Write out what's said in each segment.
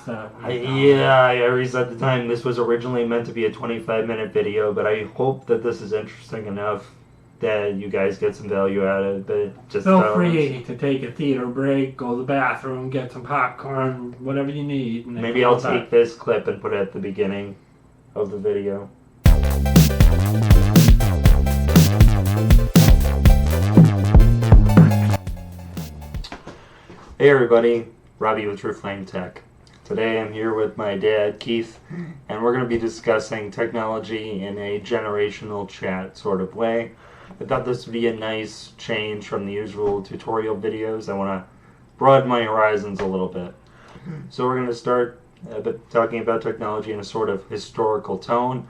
that. Yeah, I already said at the time this was originally meant to be a 25-minute video, but I hope that this is interesting enough that you guys get some value out of it. But just feel free to take a theater break, go to the bathroom, get some popcorn, whatever you need. And maybe I'll take this clip and put it at the beginning of the video. Hey everybody, Robbie with True Flame Tech. Today I'm here with my dad, Keith, and we're going to be discussing technology in a generational chat sort of way. I thought this would be a nice change from the usual tutorial videos. I want to broaden my horizons a little bit. So we're going to start talking about technology in a sort of historical tone.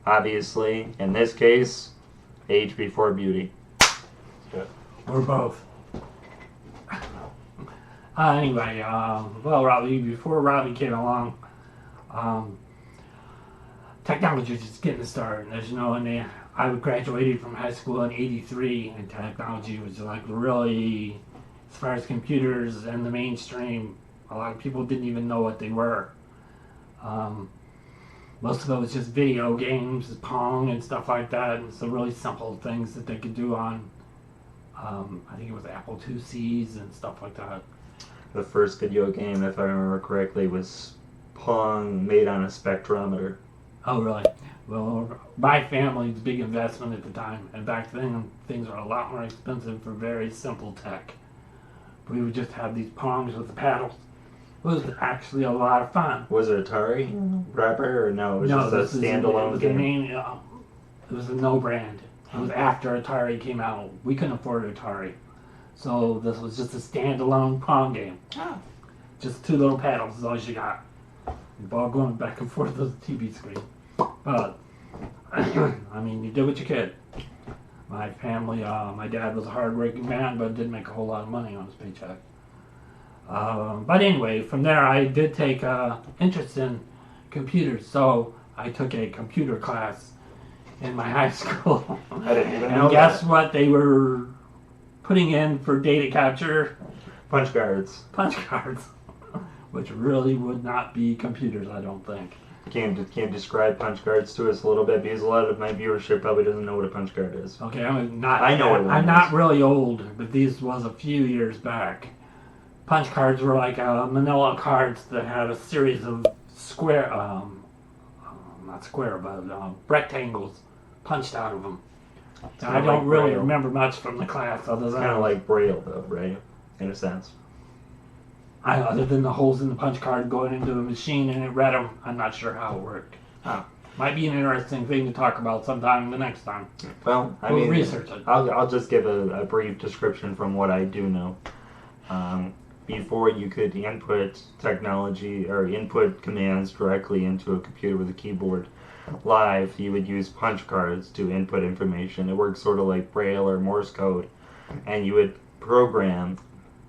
Obviously, in this case, age before beauty. Or both. Anyway, well, Robbie, before Robbie came along, technology was just getting started. As you know, I graduated from high school in '83, and technology was like really, as far as computers and the mainstream, a lot of people didn't even know what they were. Most of it was just video games, Pong and stuff like that, and some really simple things that they could do on, I think it was Apple IICs and stuff like that. The first video game, if I remember correctly, was Pong made on a spectrometer. Oh, really? Well, my family's big investment at the time, and back then things were a lot more expensive for very simple tech. We would just have these Pongs with the paddles. It was actually a lot of fun. Was it Atari wrapper or no? It was just a standalone game. It was a no brand. It was after Atari came out. We couldn't afford Atari. So this was just a standalone Pong game. Oh. Just two little paddles is all you got. The ball going back and forth to the TV screen. But, I mean, you did what you could. My family, my dad was a hard-working man, but didn't make a whole lot of money on his paycheck. But anyway, from there I did take interest in computers. So I took a computer class in my high school. I didn't even know and guess what they were putting in for data capture? Punch cards. Punch cards. Which really would not be computers, I don't think. Can you describe punch cards to us a little bit? Because a lot of my viewership probably doesn't know what a punch card is. Okay, I know what one I'm is. not really old, but these was a few years back. Punch cards were like manila cards that had a series of square, not square, but rectangles punched out of them. I don't really remember much from the class other than... Kind of like Braille, though, right? In a sense. Other than the holes in the punch card going into the machine and it read them, I'm not sure how it worked. Might be an interesting thing to talk about sometime the next time. Well, we'll research it. I'll just give a brief description from what I do know. Before you could input technology or input commands directly into a computer with a keyboard live, you would use punch cards to input information. It works sort of like Braille or Morse code, and you would program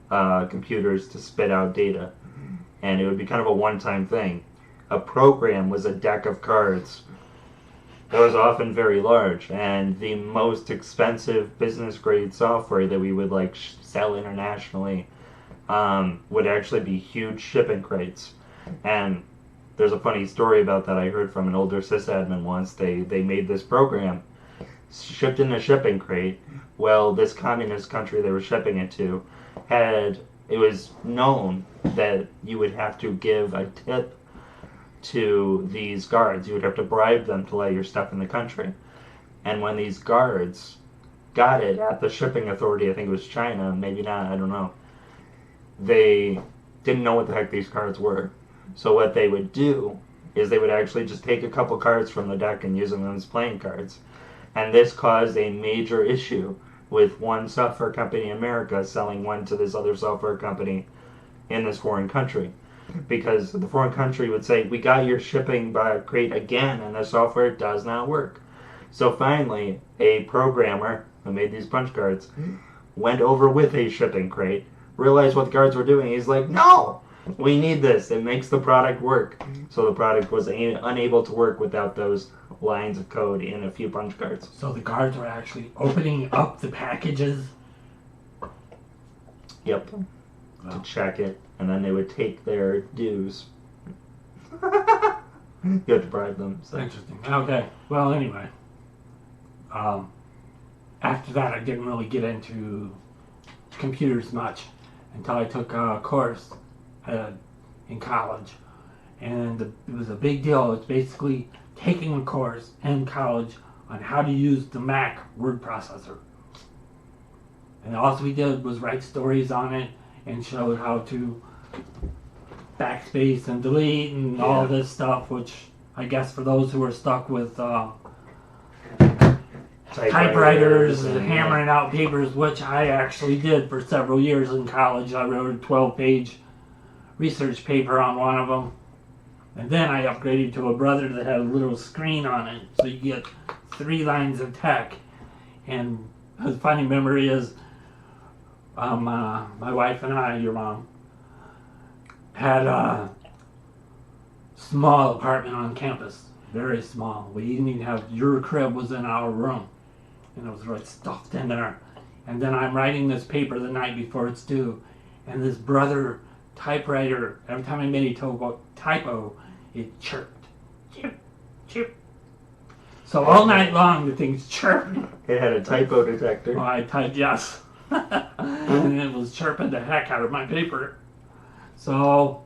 computers to spit out data, and it would be kind of a one-time thing. A program was a deck of cards that was often very large, and the most expensive business-grade software that we would sell internationally would actually be huge shipping crates. And there's a funny story about that I heard from an older sysadmin once. They made this program, shipped in a shipping crate. Well, this communist country they were shipping it to it was known that you would have to give a tip to these guards. You would have to bribe them to let your stuff in the country. And when these guards got it at the shipping authority, I think it was China, maybe not, I don't know, they didn't know what the heck these cards were. So what they would do is they would actually just take a couple cards from the deck and use them as playing cards. And this caused a major issue with one software company in America selling one to this other software company in this foreign country. Because the foreign country would say, we got your shipping crate again, and the software does not work. So finally, a programmer who made these punch cards went over with a shipping crate, realized what the guards were doing. He's like, no! We need this. It makes the product work. So the product was unable to work without those lines of code in a few punch cards. So the guards were actually opening up the packages? Yep. to check it, and then they would take their dues. You have to bribe them. So. Interesting. Okay. Well, anyway. After that, I didn't really get into computers much until I took a course in college. And it was a big deal. It's basically taking a course in college on how to use the Mac word processor. And all we did was write stories on it and showed how to backspace and delete and all this stuff, which I guess for those who are stuck with typewriters and hammering out papers, which I actually did for several years in college. I wrote a 12-page research paper on one of them. And then I upgraded to a brother that had a little screen on it, so you get 3 lines of tech. And a funny memory is my wife and I, your mom, had a small apartment on campus, very small. We didn't even have, your crib was in our room, and it was right stuffed in there. And then I'm writing this paper the night before it's due, and this brother typewriter, every time I made a typo, it chirped. Chirp, chirp. So all night long the thing's chirping. It had a typo detector. Well, I typed yes. And it was chirping the heck out of my paper. So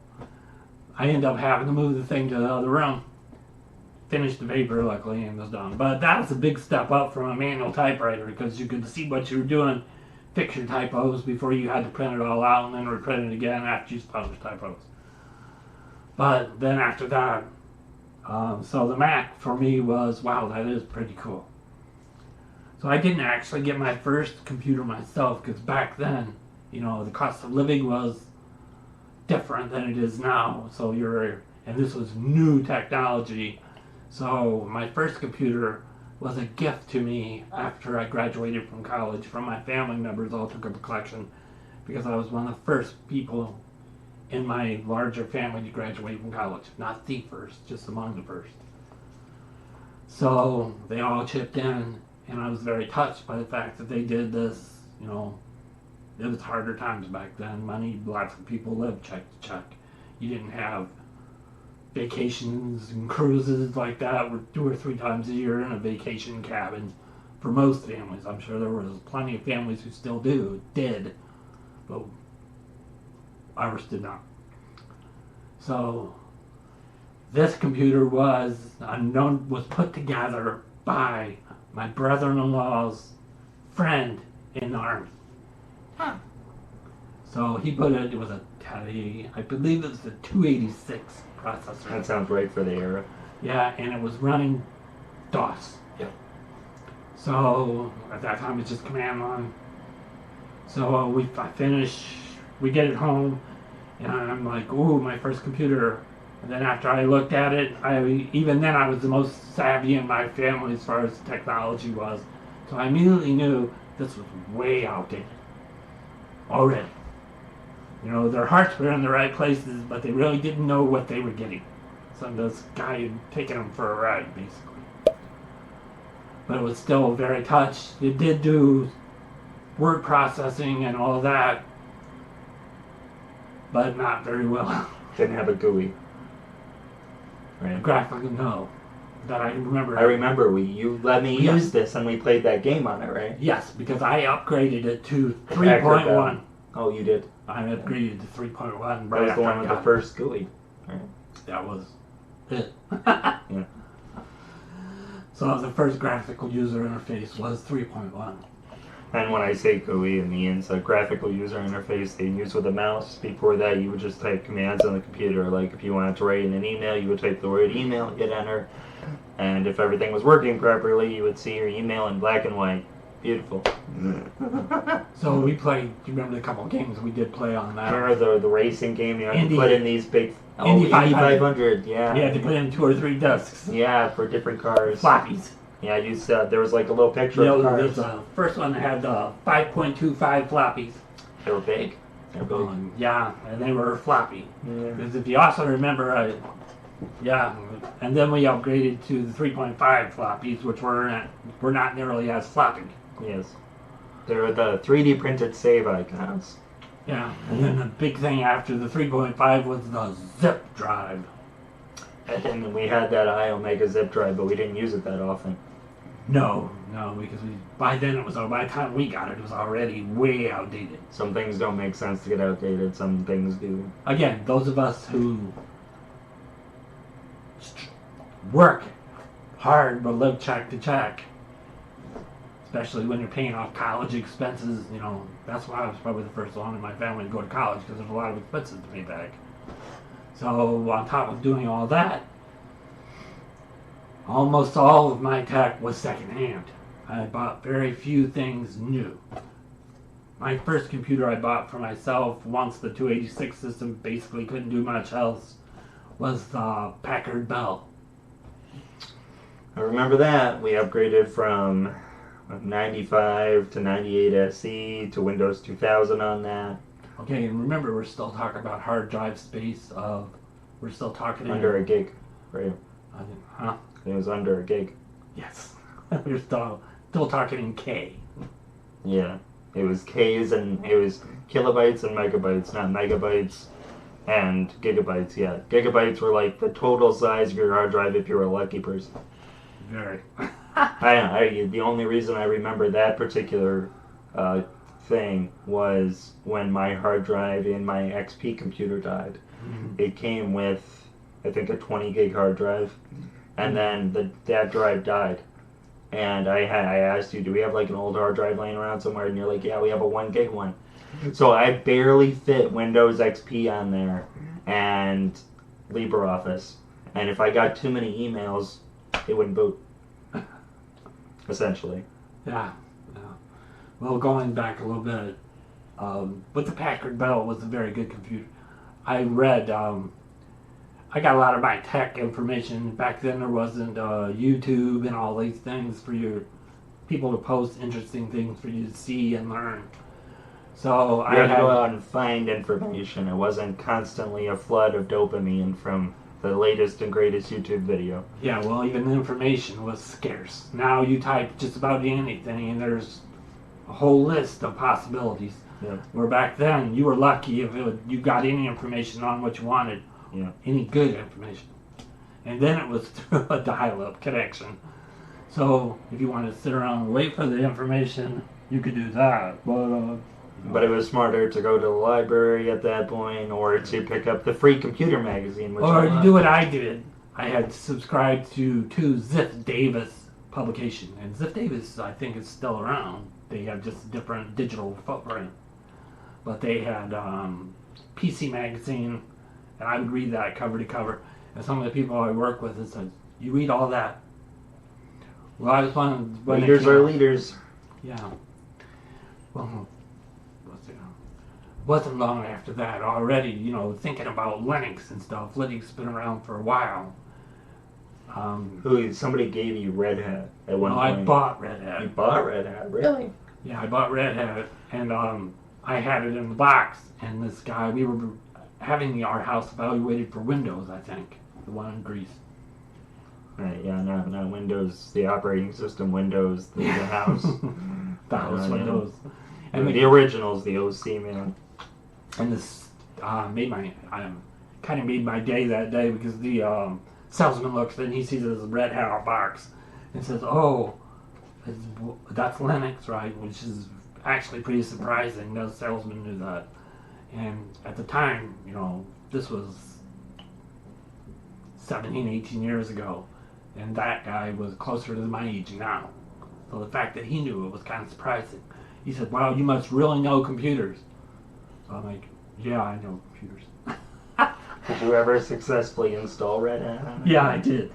I ended up having to move the thing to the other room. Finished the paper, luckily, and was done. But that was a big step up from a manual typewriter because you could see what you were doing, fix your typos before you had to print it all out and then reprint it again after you published typos. But then after that, so the Mac for me was, wow, that is pretty cool. So I didn't actually get my first computer myself because back then, you know, the cost of living was different than it is now. So and this was new technology. So my first computer was a gift to me after I graduated from college. From my family members all took up a collection because I was one of the first people in my larger family to graduate from college. Not the first, just among the first. So they all chipped in, and I was very touched by the fact that they did this. You know, it was harder times back then. Money, lots of people lived check to check. You didn't have vacations and cruises like that were 2 or 3 times a year in a vacation cabin for most families. I'm sure there was plenty of families who still did, but ours did not. So this computer was put together by my brother-in-law's friend in the Army. Huh. So he put it was I believe it was a 286 processor. That sounds right for the era. Yeah, and it was running DOS. Yep. So at that time it's just command line. So I finish, we get it home, and I'm like, ooh, my first computer. And then after I looked at it, even then I was the most savvy in my family as far as technology was. So I immediately knew this was way outdated already. You know, their hearts were in the right places, but they really didn't know what they were getting. So this guy had taken them for a ride, basically. But it was still very touched. It did do word processing and all that, but not very well. Didn't have a GUI. Right. Graphically, no. That I remember. I remember you let me Yeah. use this and we played that game on it, right? Yes, because I upgraded it to 3.1. Oh, you did? I upgraded to 3.1 That right was the after one I with got the first GUI. Right. That was it. Yeah. So the first graphical user interface was 3.1. And when I say GUI, it means a graphical user interface they use with a mouse. Before that, you would just type commands on the computer. Like if you wanted to write in an email, you would type the word email, hit enter. And if everything was working properly, you would see your email in black and white. Beautiful. So we played, do you remember the couple of games we did play on that? Remember the racing game? You had Indy- to put in these big... Indy 500. 500, yeah. We had to put in 2 or 3 discs. Yeah, for different cars. Floppies. Yeah, you said there was like a little picture You of know, cars. the first one had 5.25 floppies. They were big. They were big. Yeah, and they were floppy. Yeah. Because if you also remember, and then we upgraded to the 3.5 floppies, which were not nearly as floppy. Yes. They were the 3D printed save icons. Yeah, and then the big thing after the 3.5 was the zip drive. And then we had that iOmega zip drive, but we didn't use it that often. No, because by then by the time we got it, it was already way outdated. Some things don't make sense to get outdated. Some things do. Again, those of us who work hard but live check to check, especially when you're paying off college expenses, that's why I was probably the first one in my family to go to college, because there's a lot of expenses to pay back. So on top of doing all that, almost all of my tech was secondhand. I bought very few things new. My first computer I bought for myself, once the 286 system basically couldn't do much else, was the Packard Bell. I remember that. We upgraded from 95 to 98 SE to Windows 2000 on that. Okay, and remember, we're still talking about hard drive space of, we're still talking Under a gig, right? Huh? It was under a gig. Yes. We're still talking in K. Yeah. It was Ks and it was kilobytes and megabytes, not megabytes and gigabytes. Yeah. Gigabytes were like the total size of your hard drive if you were a lucky person. Very. The only reason I remember that particular thing was when my hard drive in my XP computer died. Mm-hmm. It came with, I think, a 20 gig hard drive, and then that drive died. And I asked you, do we have like an old hard drive laying around somewhere? And you're like, yeah, we have a 1 gig one. So I barely fit Windows XP on there and LibreOffice. And if I got too many emails, it wouldn't boot. Essentially. Yeah. Well, going back a little bit, with the Packard Bell was a very good computer. I read, I got a lot of my tech information. Back then there wasn't YouTube and all these things for your people to post interesting things for you to see and learn. So you had to go out and find information. It wasn't constantly a flood of dopamine from the latest and greatest YouTube video. Yeah, well, even the information was scarce. Now you type just about anything and there's a whole list of possibilities. Yeah. Where back then you were lucky if you got any information on what you wanted. Yeah. Any good information. And then it was through a dial-up connection. So if you wanted to sit around and wait for the information, you could do that. But it was smarter to go to the library at that point, or to pick up the free computer magazine. Or you do what I did. I had subscribed to Ziff Davis publication. And Ziff Davis, I think, is still around. They have just a different digital footprint. But they had PC Magazine, and I would read that cover to cover. And some of the people I work with said, "You read all that?" Well, I was one. Leaders are leaders. Yeah. Well, wasn't long after that already, thinking about Linux and stuff. Linux has been around for a while. Somebody gave you Red Hat at one point. I bought Red Hat. You bought Red Hat, really? Yeah, I bought Red Hat, and I had it in the box. And this guy, we were having our house evaluated for Windows, I think, the one in Greece. Right, yeah, not Windows, the operating system, Windows, the house. The house Windows. And the original's the OC, man. And this made my day that day, because the salesman looks and he sees this Red Hat box and says, "Oh, that's Linux, right?" Which is actually pretty surprising. No salesman knew that. And at the time, this was 17, 18 years ago, and that guy was closer to my age now. So the fact that he knew it was kind of surprising. He said, "Wow, you must really know computers." So I'm like, "Yeah, I know computers." Did you ever successfully install Red Hat? Yeah, I did.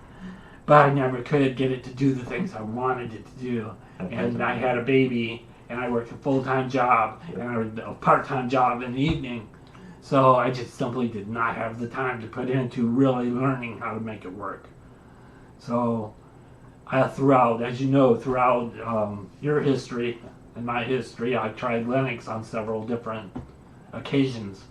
But I never could get it to do the things I wanted it to do. And I had a baby, and I worked a full-time job, and a part-time job in the evening. So I just simply did not have the time to put into really learning how to make it work. So throughout your history and my history, I tried Linux on several different occasions.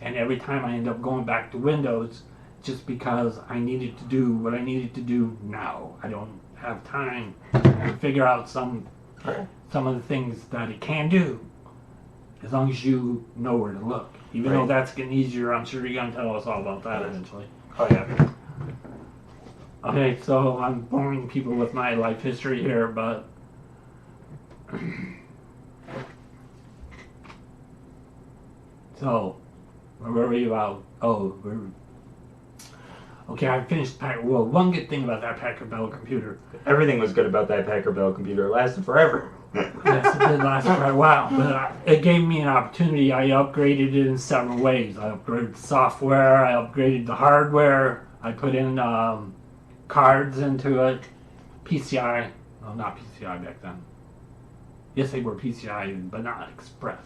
And every time I end up going back to Windows, just because I needed to do what I needed to do now. I don't have time to figure out some of the things that it can do. as long as you know where to look. Even Right. though that's getting easier, I'm sure you're going to tell us all about that eventually. Oh yeah. Okay, so I'm boring people with my life history here, but so where were we about? Oh, okay. I finished Well, one good thing about that Packard Bell computer, Everything was good about that Packard Bell computer. It lasted forever. yes, it did last for a while, but it gave me an opportunity. I upgraded it in several ways. I upgraded the software. I upgraded the hardware. I put in cards into it. PCI. Well, not PCI back then. Yes, they were PCI, but not Express.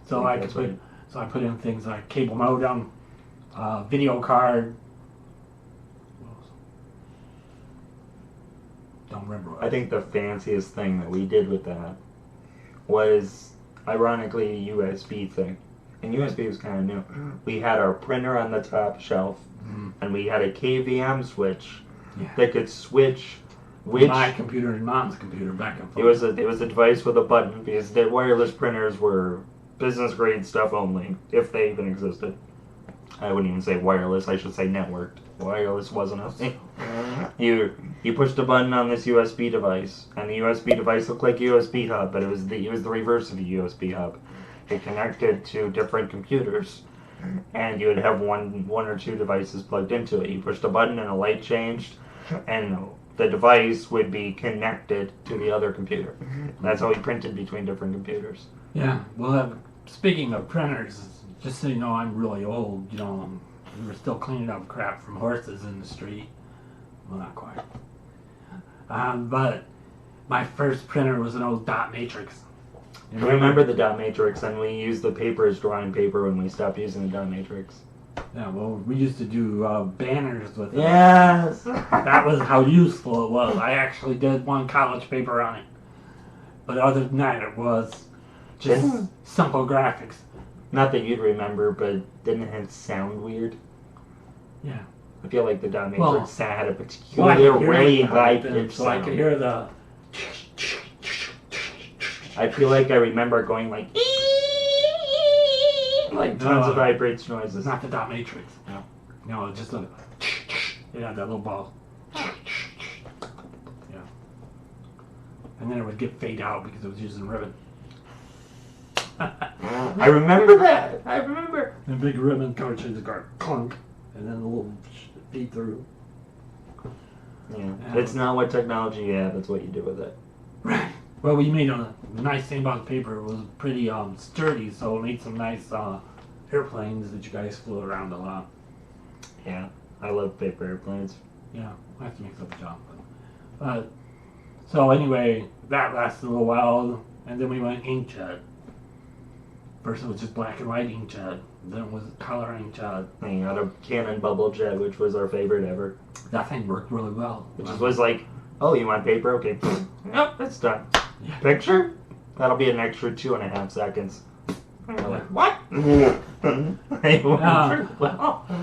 So I could put. So I put in things like cable modem, video card. What else? Don't remember. What I think the fanciest thing that we did with that was, ironically, a USB thing. And USB was kind of new. We had our printer on the top shelf, and we had a KVM switch that could switch which. My computer and Mom's computer back and forth. It was a device with a button, because the wireless printers were business grade stuff only, if they even existed. I wouldn't even say wireless, I should say networked. Wireless wasn't a thing. You pushed a button on this USB device, and the USB device looked like a USB hub, but it was the reverse of a USB hub. It connected to different computers, and you would have one or two devices plugged into it. You pushed a button and a light changed, and the device would be connected to the other computer. That's how we printed between different computers. Yeah, well, speaking of printers, just so you know, I'm really old. You know, we were still cleaning up crap from horses in the street. Well, not quite. But my first printer was an old dot matrix. I remember the dot matrix, and we used the paper as drawing paper when we stopped using the dot matrix. Yeah, well, we used to do banners with it. Yes! That was how useful it was. I actually did one college paper on it. But other than that, it was just simple graphics. Not that you'd remember, but didn't it sound weird? Yeah. I feel like the dot matrix Well, had a I particular, could hear really it high then, pitch so I could sound. hear the. I feel like I remember going like tons of vibrates noises. It's not the dot matrix. No. No, it's just a. Yeah, that little ball. Yeah. And then it would get fade out because it was using ribbon. I remember that. I remember. The big ribbon cartridge go clunk, and then the little feed through. Yeah. It's not what technology you have, it's what you do with it. Right. Well, we made a nice thing about the paper. It was pretty sturdy, so it made some nice airplanes that you guys flew around a lot. Yeah. I love paper airplanes. Yeah, I have to mix up the job. But so anyway, that lasted a little while, and then we went inkjet. First it was just black and white inkjet, then it was color inkjet. And you got a Canon bubble jet, which was our favorite ever. That thing worked really well. Which was like, oh, you want paper? Okay. Yep, it's done. Yeah. Picture? That'll be an extra 2.5 seconds. And you're like, what? Well,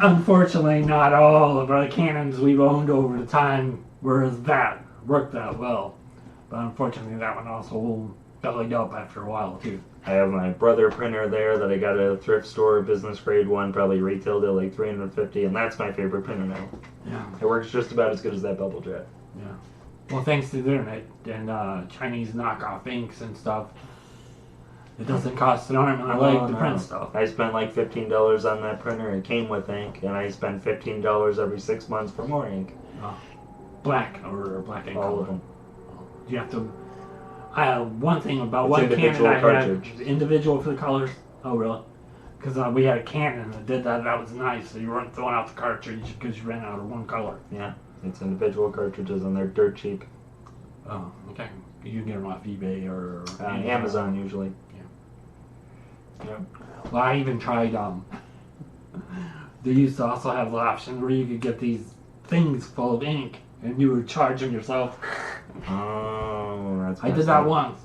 Unfortunately, not all of our Canons we've owned over the time worked that well. But unfortunately, that one also bellied up after a while, too. I have my brother printer there that I got at a thrift store, business grade one, probably retailed at like $350, and that's my favorite printer now. Yeah. It works just about as good as that bubble jet. Yeah. Well, thanks to the internet and Chinese knockoff inks and stuff, it doesn't cost an arm and a leg to print stuff. I spent like $15 on that printer. It came with ink, and I spend $15 every 6 months for more ink. Black or black and All color. of them. You have to. One thing about It's one individual Canon I cartridge. had, individual for the colors. Oh, really? Because we had a Canon that did that. That was nice. So you weren't throwing out the cartridge because you ran out of one color. Yeah, it's individual cartridges, and they're dirt cheap. Oh, okay. You can get them off eBay or Amazon usually. Yeah. Well, I even tried. They used to also have the option where you could get these things full of ink, and you would charge them yourself. Oh, that's. I did that once.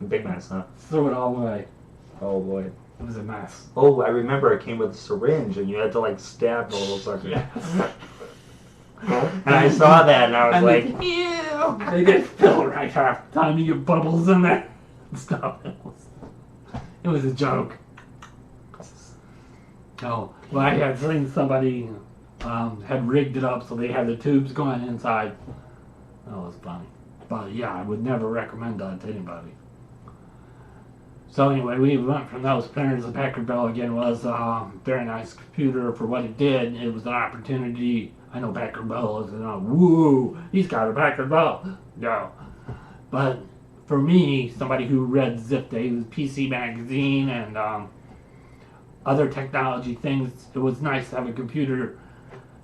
Big mess, huh? Threw it all away. Oh boy. It was a mess. Oh, I remember it came with a syringe, and you had to like stab the little sucker. Yes. And I saw that, and I was And like, ew! They get filled right half the time. You get bubbles in there and stuff. It was a joke. Oh, well, I had seen somebody had rigged it up so they had the tubes going inside. That was funny. But yeah, I would never recommend that to anybody. So anyway, we went from those printers. The Packard Bell again was a very nice computer for what it did. It was an opportunity. I know Packard Bell is woo, he's got a Packard Bell. No. But for me, somebody who read Zip Days, PC Magazine, and other technology things, it was nice to have a computer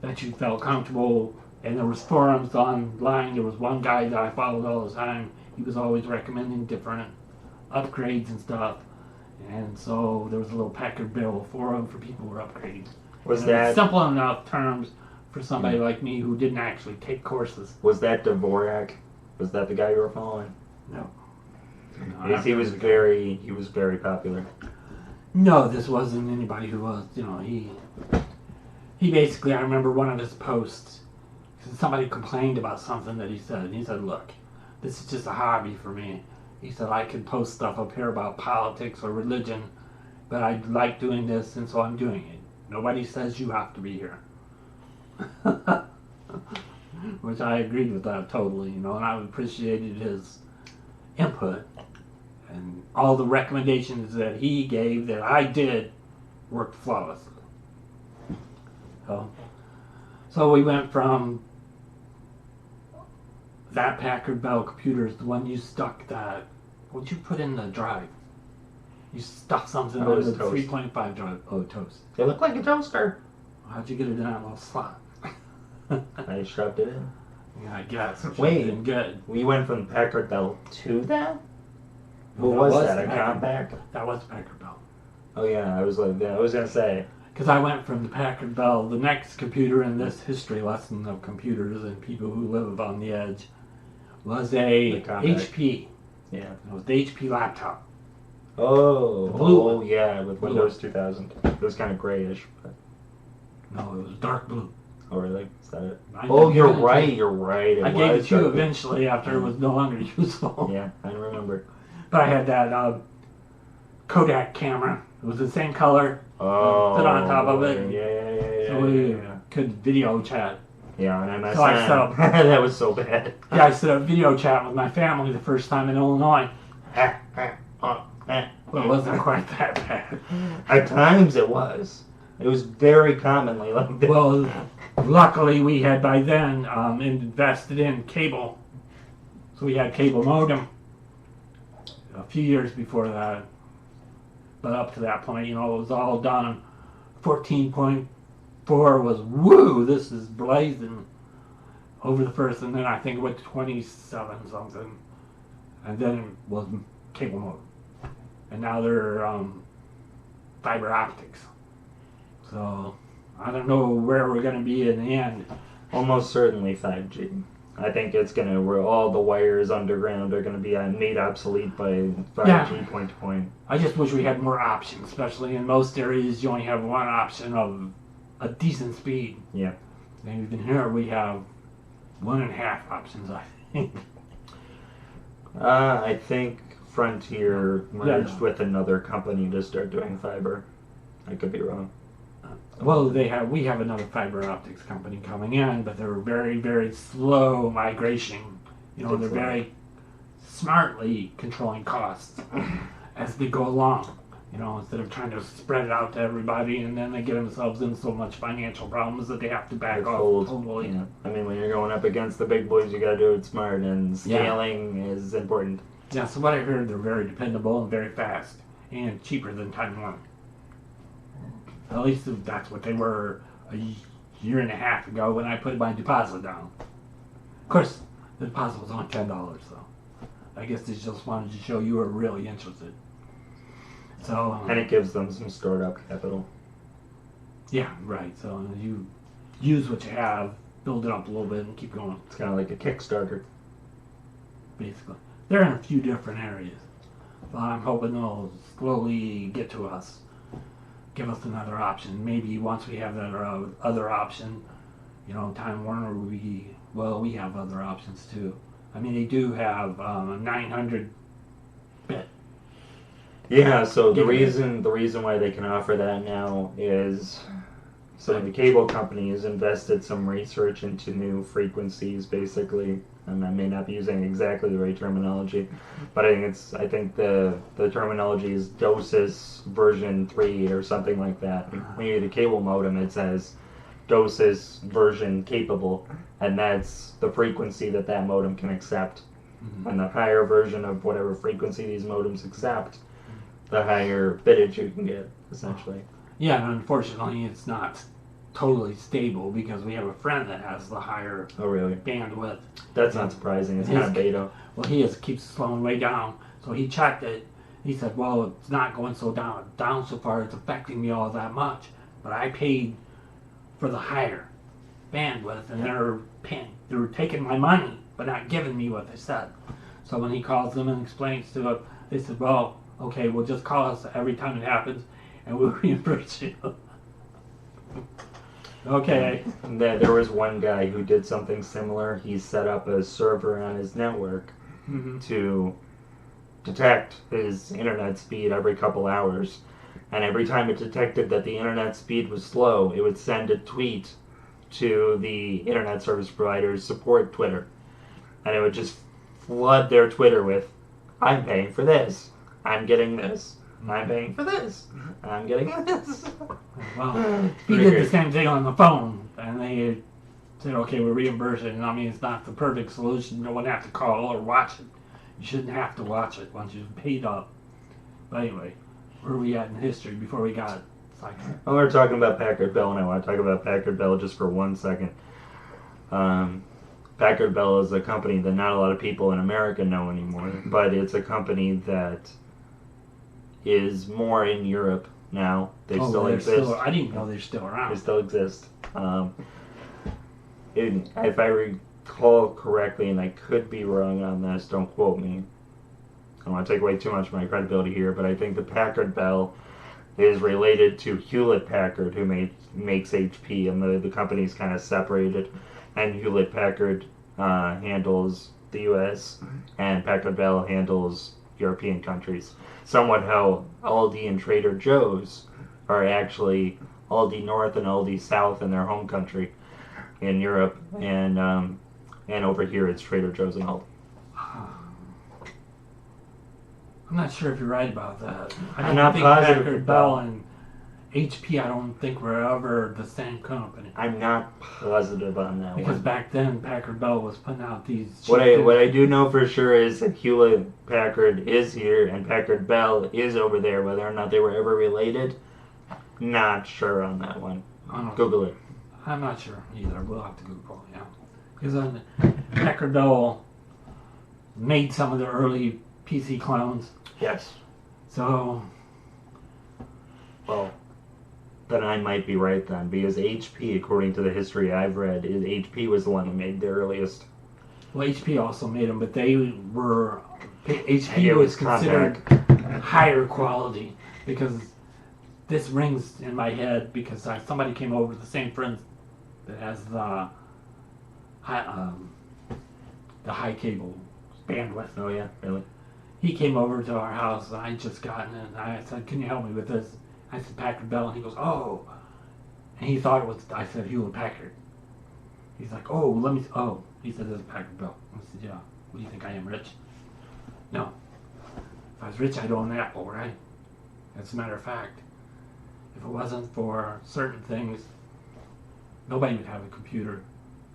that you felt comfortable. And there was forums online. There was one guy that I followed all the time. He was always recommending different upgrades and stuff. And so there was a little Packard Bell forum for people who were upgrading. Was And it that simple enough terms for somebody like me who didn't actually take courses? was that Dvorak? Was that the guy you were following? No. He was very popular. No, this wasn't anybody who was, he basically, I remember one of his posts, somebody complained about something that he said, and he said, look, this is just a hobby for me. He said, I can post stuff up here about politics or religion, but I like doing this, and so I'm doing it. Nobody says you have to be here. Which I agreed with that totally, and I appreciated his input. And all the recommendations that he gave that I did worked flawlessly. So we went from that Packard Bell computer is the one you stuck that. What'd you put in the drive? You stuck something in the 3.5 drive. Oh, toast. It looked like a toaster. How'd you get it in that little slot? I shoved it in. Yeah, I guess. Wait. Been good. We went from Packard Bell to that? What No, was that that? was A Packard- compact? That was Packard Bell. Oh yeah, I was gonna say. Because I went from the Packard Bell, the next computer in this history lesson of computers and people who live on the edge, was a The compact. HP. Yeah. It was the HP laptop. Oh. The blue oh one. yeah, with Blue Windows 2000. It was kind of grayish. But, No, it was dark blue. oh really? Is that it? I Oh, gave you're it to right. you. You're right. I gave it was to you dark blue. eventually after it was no longer useful. Yeah, I remember. But I had that Kodak camera. It was the same color. Oh. Sit on top of it. Yeah. So we could video chat. Yeah, on MSN. So I set up- that was so bad. Yeah, I set up video chat with my family the first time in Illinois. Well, it wasn't quite that bad. At times it was. It was very commonly like that. Well, luckily we had by then invested in cable. So we had cable modem a few years before that. But up to that point, it was all done. 14.4 was, woo, this is blazing over the first, and then I think it went to 27 something. And then it was cable modem. And now they're fiber optics. So I don't know where we're going to be in the end. Almost certainly 5G. I think it's gonna where all the wires underground are gonna be made obsolete by 5G point to point. I just wish we had more options, especially in most areas you only have one option of a decent speed. Yeah. And even here we have 1.5 options, I think. I think Frontier merged Yeah. with another company to start doing fiber. I could be wrong. Well, we have another fiber optics company coming in, but they're very, very slow migration. They're very smartly controlling costs as they go along. Instead of trying to spread it out to everybody, and then they get themselves in so much financial problems that they have to back off totally. Yeah. I mean, when you're going up against the big boys, you gotta do it smart, and scaling is important. Yeah, so what I heard, they're very dependable and very fast, and cheaper than Time Warner. At least that's what they were a year and a half ago when I put my deposit down. Of course, the deposit was only $10, so I guess they just wanted to show you were really interested. So, And it gives them some stored up capital. yeah, right. So you use what you have, build it up a little bit, and keep going. It's kind of like a Kickstarter. Basically, they're in a few different areas, but I'm hoping they'll slowly get to us. Give us another option. Maybe once we have that other option, Time Warner, we have other options too. I mean, they do have a 900 bit Yeah, so the Gigabit. reason why they can offer that now is some of the cable companies invested some research into new frequencies, basically. And I may not be using exactly the right terminology, but I think the terminology is DOSIS version 3 or something like that. When you get a cable modem, it says DOSIS version capable, and that's the frequency that modem can accept. And the higher version of whatever frequency these modems accept, the higher bittage you can get, essentially. Yeah, and unfortunately, it's not totally stable because we have a friend that has the higher Oh, really? bandwidth. That's not surprising. It's kind of beta. Well, he just keeps slowing way down. So he checked it. He said, "Well, it's not going so down so far. It's affecting me all that much." But I paid for the higher bandwidth, and they were taking my money, but not giving me what they said. So when he calls them and explains to them, they said, "Well, okay, well just call us every time it happens, and we'll reimburse you." Okay. There was one guy who did something similar. He set up a server on his network to detect his internet speed every couple hours. And every time it detected that the internet speed was slow, it would send a tweet to the internet service provider's support Twitter. And it would just flood their Twitter with, "I'm paying for this. I'm getting this. I'm paying for this. I'm getting this." Well, he did the same thing on the phone, and they said, "Okay, we'll reimburse it." And I mean, it's not the perfect solution. No one have to call or watch it. You shouldn't have to watch it once you've paid up. But anyway, where are we at in history before we got sidetracked? Well, we're talking about Packard Bell, and I want to talk about Packard Bell just for 1 second. Packard Bell is a company that not a lot of people in America know anymore, but it's a company that is more in Europe now. They still exist. I didn't know they're still around. They still exist. If I recall correctly, and I could be wrong on this, don't quote me. I don't want to take away too much of my credibility here, but I think the Packard Bell is related to Hewlett Packard, who makes HP, and the company's kind of separated. And Hewlett Packard handles the U.S., and Packard Bell handles European countries. Somewhat how Aldi and Trader Joe's are actually Aldi North and Aldi South in their home country in Europe, and over here it's Trader Joe's and Aldi. I'm not sure if you're right about that. I'm not positive. Packard Bell and HP, I don't think were ever the same company. I'm not positive on that because one. Back then, Packard Bell was putting out these. What I do know for sure is that Hewlett Packard is here and Packard Bell is over there. Whether or not they were ever related, not sure on that one. Google it. I'm not sure either. We'll have to Google it, yeah. Because Packard Bell made some of the early PC clones. Yes. So. Well, then I might be right then, because HP, according to the history I've read, HP was the one who made the earliest. Well, HP also made them, but HP was considered higher quality, because this rings in my head because somebody came over, the same friend that has the high cable bandwidth. Oh yeah, really? He came over to our house, and I just gotten it, and I said, "Can you help me with this?" I said, "Packard Bell," and he goes, "Oh." And he thought it was, I said, "Hewlett Packard." He's like, "Oh, let me," he said, "This is Packard Bell." I said, "Yeah. What do you think, I am rich?" No. If I was rich, I'd own Apple, right? As a matter of fact, if it wasn't for certain things, nobody would have a computer.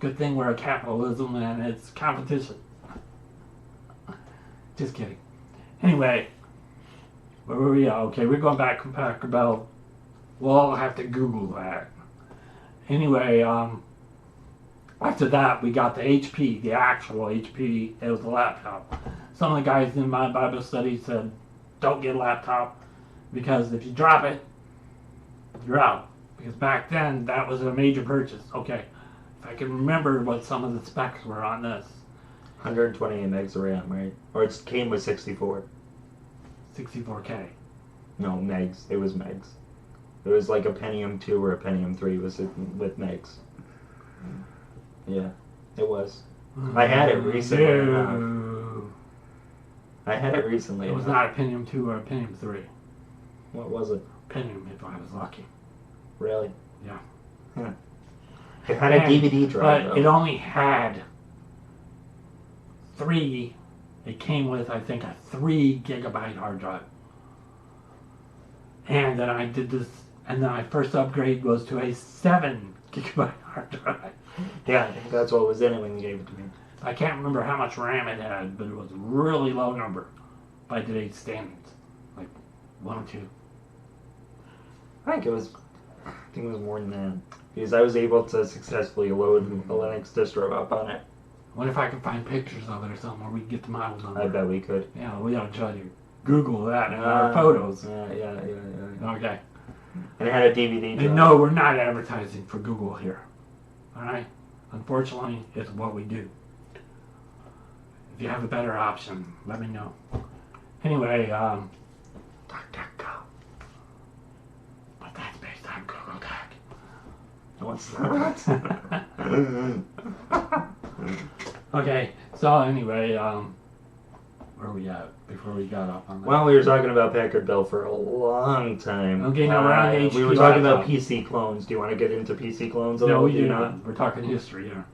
Good thing we're a capitalism and it's competition. Just kidding. Anyway, where were we? Okay, we're going back to Packard Bell. We'll have to Google that. Anyway, after that, we got the HP, the actual HP. It was a laptop. Some of the guys in my Bible study said, "Don't get a laptop, because if you drop it, you're out." Because back then, that was a major purchase. Okay, if I can remember what some of the specs were on this. 128 megs of RAM, right? Or it came with 64. 64K. No, megs. It was megs. It was like a Pentium 2 or a Pentium 3 with megs. Yeah, it was. I had it recently. I had it recently. It was not a Pentium 2 or a Pentium 3. What was it? Pentium, if I was lucky. Really? Yeah. Huh. It had a DVD drive, but it only had 3. It came with, I think, a 3 gigabyte hard drive. And then I did this, and then my first upgrade was to a 7 gigabyte hard drive. Yeah, I think that's what was in it when you gave it to me. I can't remember how much RAM it had, but it was a really low number by today's standards. Like 1 or 2. I think it was more than that. Because I was able to successfully load a Linux distro up on it. I wonder if I can find pictures of it or something where we can get the model number. I bet we could. Yeah, we ought to try to Google that in our photos. Yeah. Okay. And it had a DVD drive. And no, we're not advertising for Google here. Alright? Unfortunately, it's what we do. If you have a better option, let me know. Anyway, DuckDuckGo. But that's based on Google Doc. What's that? Okay, so anyway, where are we at before we got off on that? Well, we were talking about Packard Bell for a long time. Okay, now we're on the HP We were talking about laptop. PC clones. Do you want to get into PC clones a No, little? we do not. We're talking history here.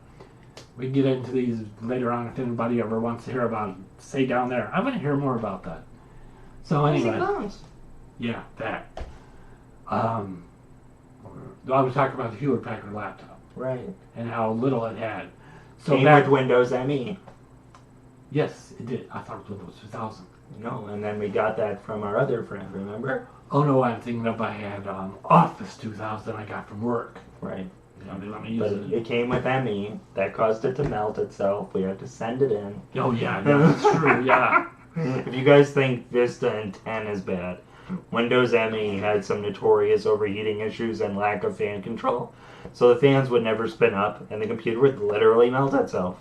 We can get into these later on if anybody ever wants to hear about it. Say down there. I want to hear more about that. So PC anyway, clones. yeah, that. I was talking about the Hewlett Packard laptop Right. and how little it had. So Came back, with Windows ME. yes, it did. I thought it was Windows 2000. No, and then we got that from our other friend, remember? Oh no, I'm thinking of I had Office 2000 I got from work. Right. Yeah, they let me use But it. it came with ME. That caused it to melt itself. We had to send it in. Oh yeah, that's true. Yeah. If you guys think Vista and 10 is bad, Windows ME had some notorious overheating issues and lack of fan control. So the fans would never spin up, and the computer would literally melt itself.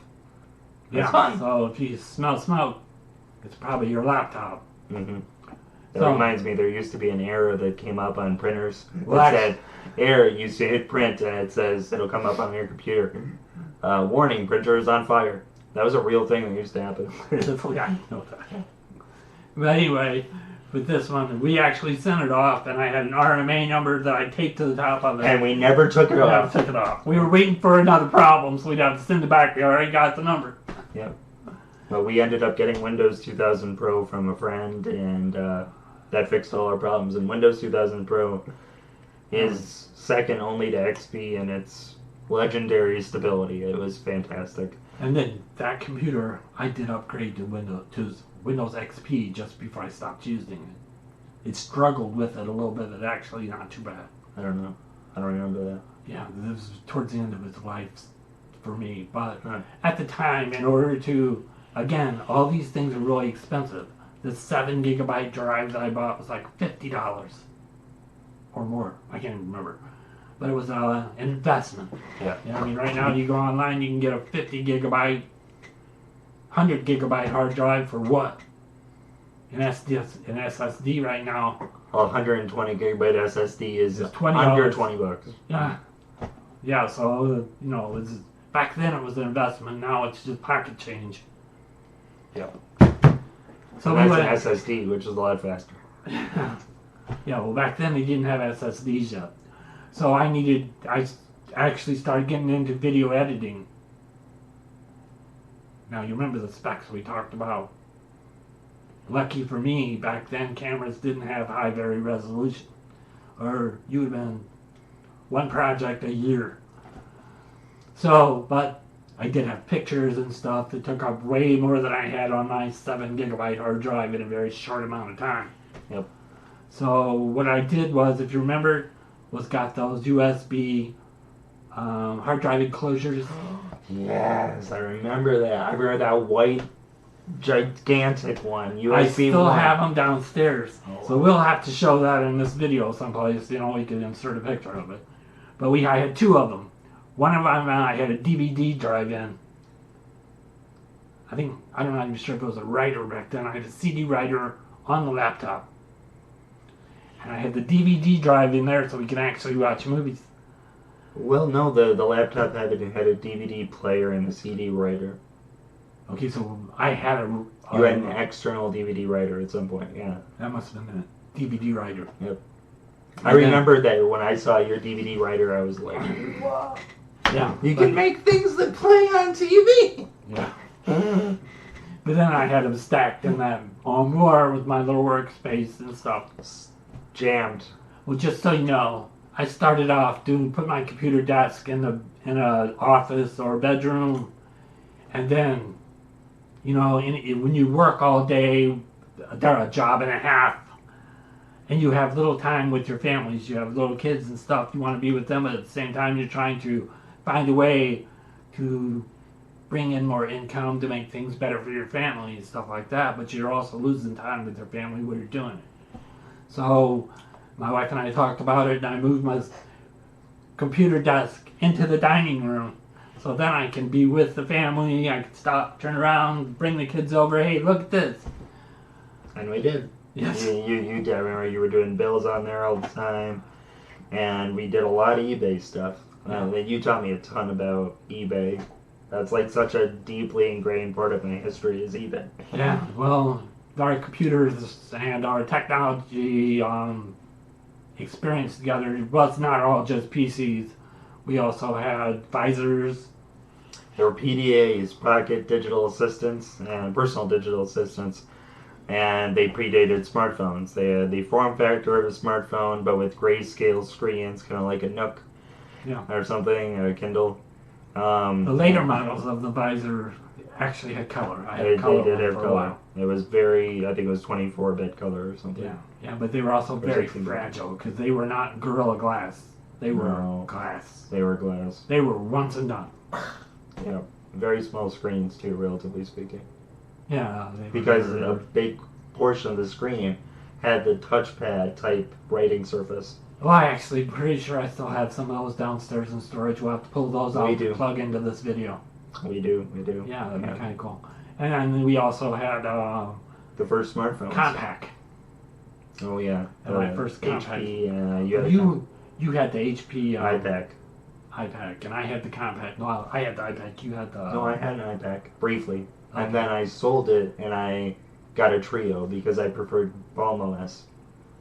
Yeah. It's fun. So if you smell smoke, it's probably your laptop. Mm-hmm. That So- reminds me, there used to be an error that came up on printers. Well, It said, error, you used to hit print, and it says, it'll come up on your computer. Warning, printer is on fire. That was a real thing that used to happen. I know that. But anyway, with this one, we actually sent it off, and I had an RMA number that I taped to the top of it. And we never took it We never off. took it off. We were waiting for another problem, so we'd have to send it back. We already got the number. But we ended up getting Windows 2000 Pro from a friend, and that fixed all our problems. And Windows 2000 Pro is second only to XP in its legendary stability. It was fantastic. And then that computer, I did upgrade to Windows XP just before I stopped using it. It struggled with it a little bit. It's actually not too bad. I don't know. I don't remember that. Yeah, this was towards the end of its life for me. But Huh. at the time, in order to, again, all these things are really expensive. The 7 gigabyte drive that I bought was like $50 or more. I can't even remember. But it was an investment. Yeah. You know, I mean, right now you go online, you can get a 50 gigabyte, 100 gigabyte hard drive for what? An SSD right now. A 120 gigabyte SSD is It's $20. under $20. Yeah. Yeah, so, back then it was an investment. Now it's just pocket change. Yep. So And we that's went, an SSD, which is a lot faster. yeah, well, back then they didn't have SSDs yet. So I actually started getting into video editing. Now, you remember the specs we talked about. Lucky for me, back then cameras didn't have high very resolution. Or you would have been one project a year. So, but I did have pictures and stuff that took up way more than I had on my 7 gigabyte hard drive in a very short amount of time. Yep. So what I did was, if you remember, was got those USB hard drive enclosures. Yes, I remember that. I remember that white, gigantic one. USB I still one. have them downstairs. Oh, So we'll have to show that in this video someplace. We can insert a picture of it. But I had 2 of them. One of them I had a DVD drive in. I'm not even sure if it was a writer back then. I had a CD writer on the laptop. And I had the DVD drive in there so we can actually watch movies. Well, no, the laptop had a DVD player and a CD writer. Okay, so I had a. You had an external DVD writer at some point, yeah. That must have been a DVD writer. Yep. And I remember that when I saw your DVD writer, I was like, "Wow, Yeah. you can make things that play on TV." Yeah. But then I had them stacked in that armoire with my little workspace and stuff. Jammed. Well, just so you know, I started off put my computer desk in a office or bedroom, and then, you know, when you work all day, they're a job and a half, and you have little time with your families, you have little kids and stuff, you want to be with them, but at the same time you're trying to find a way to bring in more income to make things better for your family and stuff like that, but you're also losing time with your family while you're doing it. So my wife and I talked about it, and I moved my computer desk into the dining room. So then I can be with the family, I can stop, turn around, bring the kids over, hey, look at this. And we did. Yes. You did. I remember you were doing bills on there all the time. And we did a lot of eBay stuff. You taught me a ton about eBay. That's like such a deeply ingrained part of my history is eBay. Yeah, well, our computers and our technology experience together was not all just PCs. We also had visors. There were PDAs, pocket digital assistants, and personal digital assistants, and they predated smartphones. They had the form factor of a smartphone, but with grayscale screens, kind of like a Nook, or something, or a Kindle. The later models of the visor actually had color. I had They color did one have for a color. while. It was very, I think it was 24-bit color or something. Yeah, but they were also very 16-bit. fragile because they were not Gorilla Glass. They were No. glass. They were glass. They were once and done. Yeah, very small screens too, relatively speaking. Yeah. Because a big portion of the screen had the touchpad type writing surface. Well, I actually pretty sure I still have some of those downstairs in storage. We'll have to pull those out do. to plug into this video. We do. Yeah, that'd be kind of cool. And then we also had The first smartphones. Compaq. Oh yeah. And my first Compaq. HP. You had You had the HP iPac. iPac, and I had the Compaq. No, I had the iPac. You had the. No, I had an iPac briefly, Okay. and then I sold it and I got a Trio because I preferred Palm OS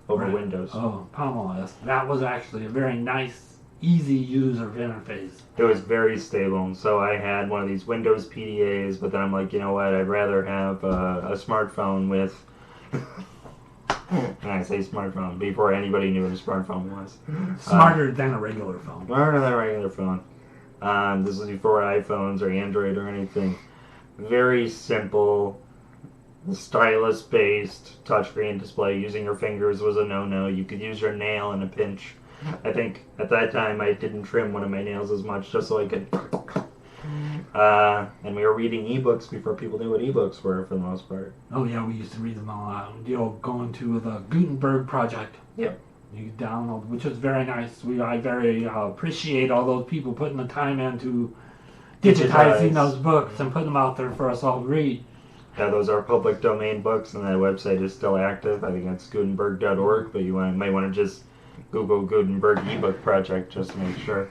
over Right. Windows. Oh, Palm OS. That was actually a very nice, easy user interface. It was very stable. So I had one of these Windows PDAs, but then I'm like, you know what? I'd rather have a smartphone with. And I say smartphone before anybody knew what a smartphone was. Smarter than a regular phone. Smarter than a regular phone. This was before iPhones or Android or anything. Very simple, stylus-based touchscreen display. Using your fingers was a no-no. You could use your nail in a pinch. I think at that time I didn't trim one of my nails as much just so I could. And we were reading ebooks before people knew what ebooks were for the most part. Oh yeah, we used to read them a lot. You know, going to the Gutenberg project. Yep. You could download, which was very nice. I very appreciate all those people putting the time into digitizing those books and putting them out there for us all to read. Yeah, those are public domain books, and that website is still active. I think it's Gutenberg.org, but you might want to just Google Gutenberg ebook project just to make sure.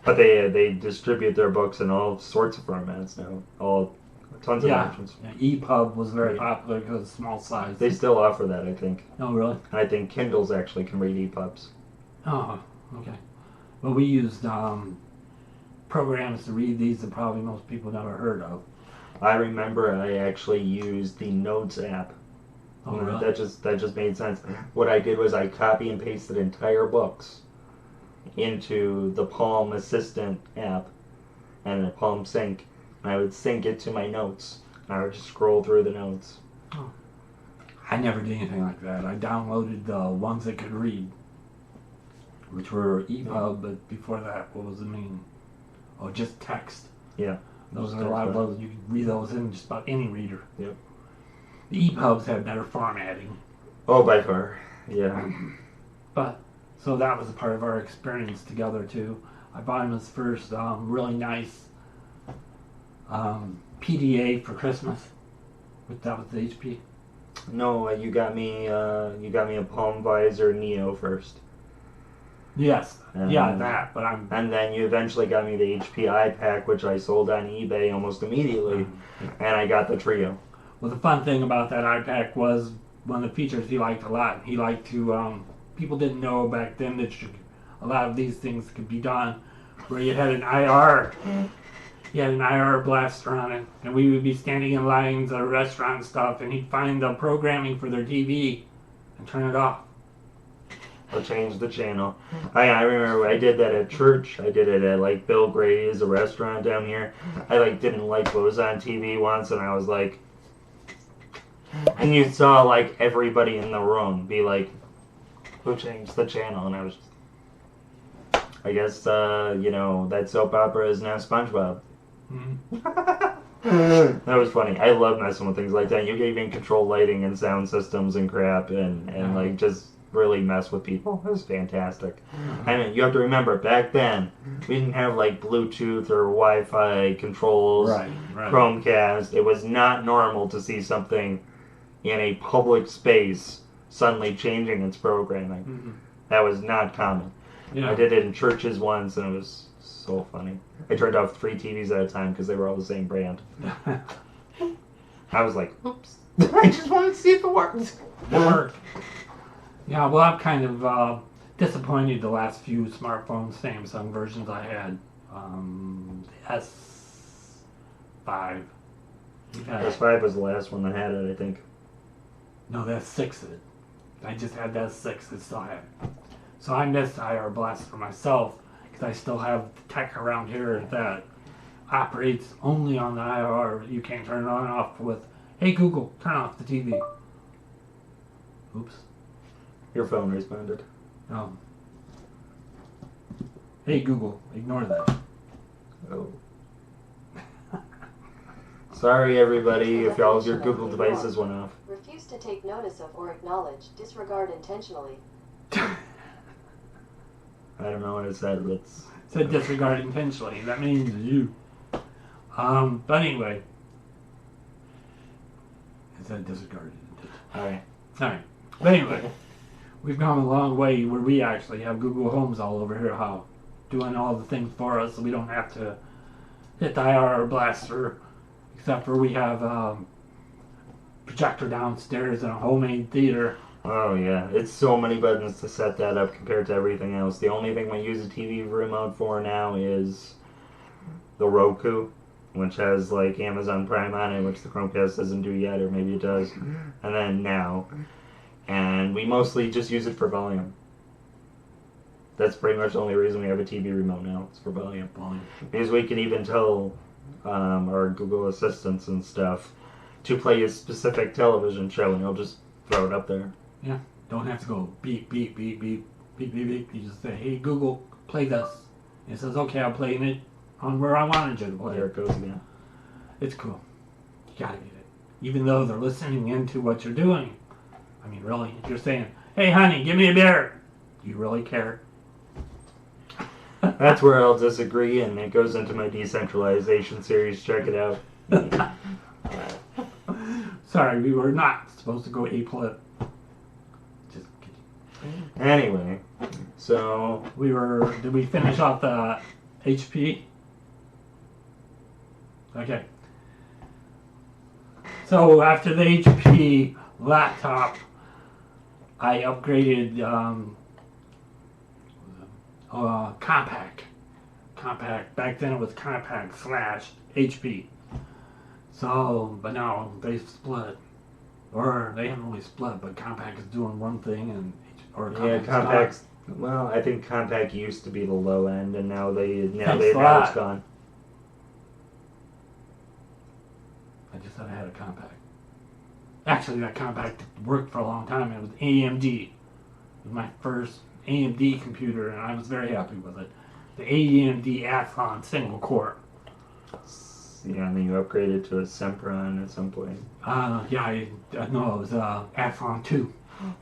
But they distribute their books in all sorts of formats now, tons of options. Yeah, EPUB was very popular because it's small size. They still offer that, I think. Oh, really? I think Kindles actually can read EPUBs. Oh, okay. Well, we used programs to read these that probably most people never heard of. I remember I actually used the Notes app. Oh, really? That just made sense. What I did was I copy and pasted entire books into the Palm Assistant app and the Palm Sync, and I would sync it to my notes. And I would just scroll through the notes. Oh. I never did anything like that. I downloaded the ones that could read, which were EPUB, but before that, what was the mean? Oh, just text. Yeah. Those are a lot of those. You could read those in just about any reader. Yep. The EPUBs had better formatting. Oh, by far. Yeah. But, so that was a part of our experience together, too. I bought him his first really nice PDA for Christmas. That was the HP. No, you got me a Palm Visor Neo first. Yes. And, Yeah, that. But I'm. And then you eventually got me the HP iPack, which I sold on eBay almost immediately, and I got the Trio. Well, the fun thing about that iPack was one of the features he liked a lot. He liked to. People didn't know back then that a lot of these things could be done, where you had an IR. He had an IR blaster on it, and we would be standing in lines at a restaurant and stuff, and he'd find the programming for their TV and turn it off. I'll change the channel. I remember I did that at church. I did it at like Bill Gray's, a restaurant down here. I like didn't like what was on TV once, and I was like, and you saw like everybody in the room be like, "Who changed the channel?" And I was just, I guess that soap opera is now SpongeBob. That was funny. I love messing with things like that. You can even control lighting and sound systems and crap, and like just really mess with people. It was fantastic. I mean, you have to remember, back then we didn't have like Bluetooth or Wi-Fi controls, Right. Chromecast. It was not normal to see something in a public space suddenly changing its programming. Mm-hmm. That was not common. Yeah. I did it in churches once, and it was so funny. I turned off 3 TVs at a time because they were all the same brand. I was like, oops. I just wanted to see if it worked. It worked. Yeah, well, I'm kind of disappointed the last few smartphone Samsung versions I had. The S5. S5 was the last one that had it, I think. No, that's 6 of it. I just had that 6 that still had it. So I missed IR Blast for myself because I still have tech around here that operates only on the IR. You can't turn it on and off with, "Hey Google, turn off the TV." Oops. Your phone responded. Oh. Hey Google, ignore that. Oh. Sorry, everybody, if all of your Google devices went off. Refuse to take notice of or acknowledge, disregard intentionally. I don't know what it said, but it's... It said disregard intentionally. That means you. But anyway. It said disregard intentionally. Alright. But anyway, we've gone a long way where we actually have Google Homes all over here, doing all the things for us, so we don't have to hit the IR blaster, except for we have projector downstairs and a homemade theater. Oh yeah, it's so many buttons to set that up compared to everything else. The only thing we use a TV remote for now is the Roku, which has like Amazon Prime on it, which the Chromecast doesn't do yet, or maybe it does. And then Now. And we mostly just use it for volume. That's pretty much the only reason we have a TV remote now. It's for volume. Because we can even tell our Google Assistants and stuff to play a specific television show, and you'll just throw it up there. Yeah, don't have to go beep, beep, beep, beep, beep, beep, beep. You just say, "Hey Google, play this." And it says, "Okay, I'm playing it on where I wanted you to play There it." it goes again. It's cool. You gotta get it. Even though they're listening into what you're doing. I mean, really, if you're saying, "Hey honey, give me a beer," do you really care? That's where I'll disagree, and it goes into my decentralization series. Check it out. Sorry, we were not supposed to go apolitical. Just kidding. Anyway, so Did we finish off the HP? Okay. So after the HP laptop, I upgraded Compaq. Back then it was Compaq / HP. So, but now they split. Or they haven't really split, but Compaq is doing one thing and Compaq's. Well, I think Compaq used to be the low end, and now it's gone. I just thought I had a Compaq. Actually, that Compaq worked for a long time. It was AMD. It was my first AMD computer, and I was very happy with it. The AMD Athlon single core. Yeah, and then you upgraded to a Sempron at some point. No, it was Athlon 2.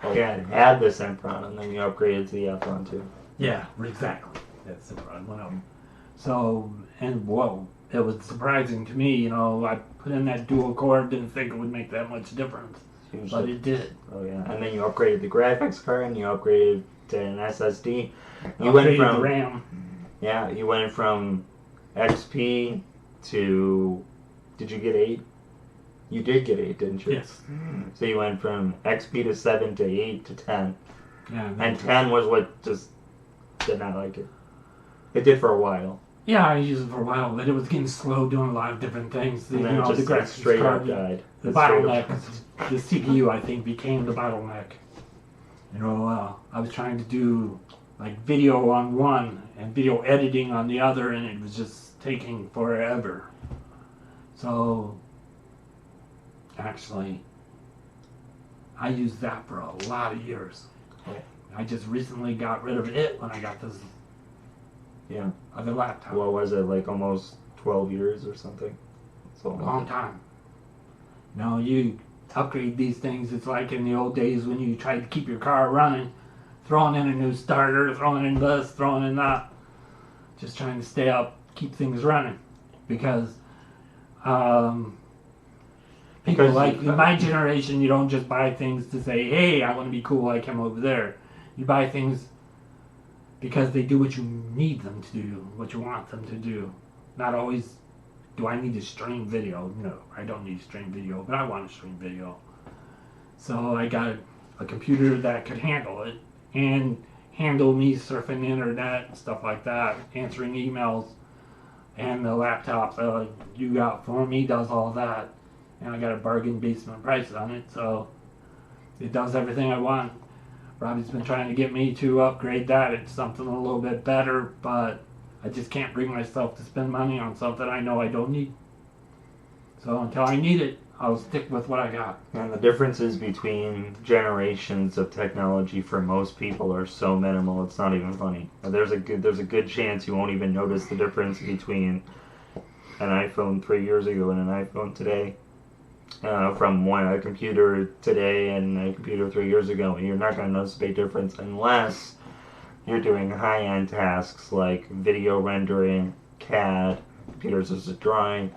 Oh yeah, it had the Sempron, and then you upgraded to the Athlon 2. Yeah, exactly. That's Sempron, one of them. So, and whoa, it was surprising to me. I put in that dual core, didn't think it would make that much difference, but it did. Oh yeah, and then you upgraded the graphics card, and you upgraded to an SSD. You Upgraded went the from RAM. you went from XP to, did you get 8? You did get 8, didn't you? Yes. So you went from XP to 7 to 8 to 10. Yeah. And 10 was what just did not like it. It did for a while. Yeah, I used it for a while, but it was getting slow doing a lot of different things. And then it the just graphics straight up card, died. the It straight bottleneck, up- the CPU, I think, became the bottleneck. I was trying to do like video on one and video editing on the other, and it was just taking forever. So, actually, I used that for a lot of years. Okay. I just recently got rid of it when I got this Yeah. other laptop. What was it, like almost 12 years or something? So Long time. No, you upgrade these things. It's like in the old days when you tried to keep your car running, throwing in a new starter, throwing in this, throwing in that, just trying to stay up, keep things running. Because people Because like you- in my generation, you don't just buy things to say, "Hey, I want to be cool like him over there." You buy things because they do what you need them to do, what you want them to do. Not always, do I need to stream video? No, I don't need to stream video, but I want to stream video. So I got a computer that could handle it and handle me surfing the internet and stuff like that, answering emails, and the laptop you got for me does all that. And I got a bargain basement price on it, so it does everything I want. Robbie's been trying to get me to upgrade that. It's something a little bit better, but I just can't bring myself to spend money on something I know I don't need. So until I need it, I'll stick with what I got. And the differences between generations of technology for most people are so minimal, it's not even funny. There's a good chance you won't even notice the difference between an iPhone 3 years ago and an iPhone today. From a computer today and a computer 3 years ago, and you're not going to notice a big difference unless you're doing high-end tasks like video rendering, CAD, computer-assisted drawing,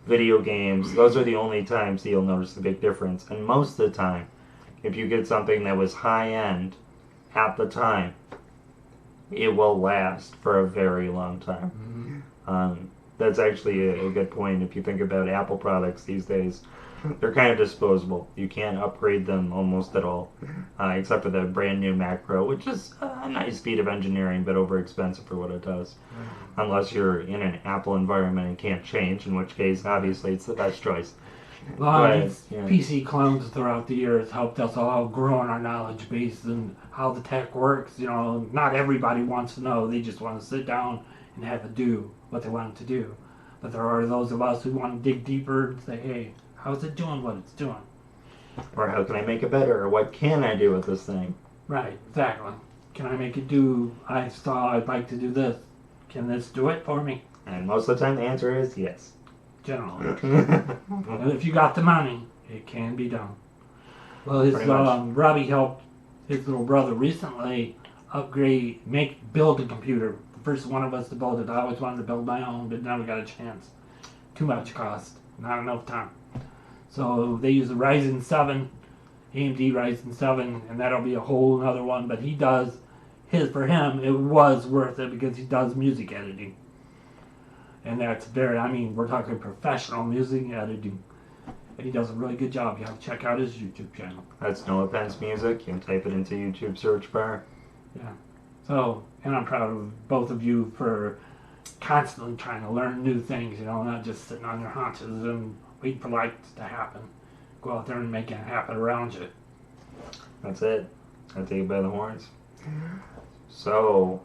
video games. Those are the only times that you'll notice the big difference. And most of the time, if you get something that was high-end at the time, it will last for a very long time. That's actually a good point if you think about Apple products these days. They're kind of disposable. You can't upgrade them almost at all, except for the brand new Mac Pro, which is a nice feat of engineering, but over expensive for what it does. Unless you're in an Apple environment and can't change, in which case, obviously, it's the best choice. A lot But, of these yeah. PC clones throughout the years helped us all grow in our knowledge base and how the tech works. Not everybody wants to know. They just want to sit down and have it do what they want it to do. But there are those of us who want to dig deeper and say, hey, how's it doing what it's doing? Or how can I make it better? Or what can I do with this thing? Right, exactly. Can I make it do, I'd like to do this. Can this do it for me? And most of the time, the answer is yes. Generally. And if you got the money, it can be done. Well, Pretty much. Robbie helped his little brother recently build a computer. The first one of us to build it. I always wanted to build my own, but never got a chance. Too much cost, not enough time. So they use a Ryzen 7, AMD Ryzen 7, and that'll be a whole other one. But he does for him, it was worth it because he does music editing. And that's we're talking professional music editing. And he does a really good job. You have to check out his YouTube channel. That's Noah Pence Music. You can type it into YouTube search bar. Yeah. So, and I'm proud of both of you for constantly trying to learn new things, not just sitting on your haunches and waiting for life to happen. Go out there and make it happen around you. That's it. I take it by the horns. So,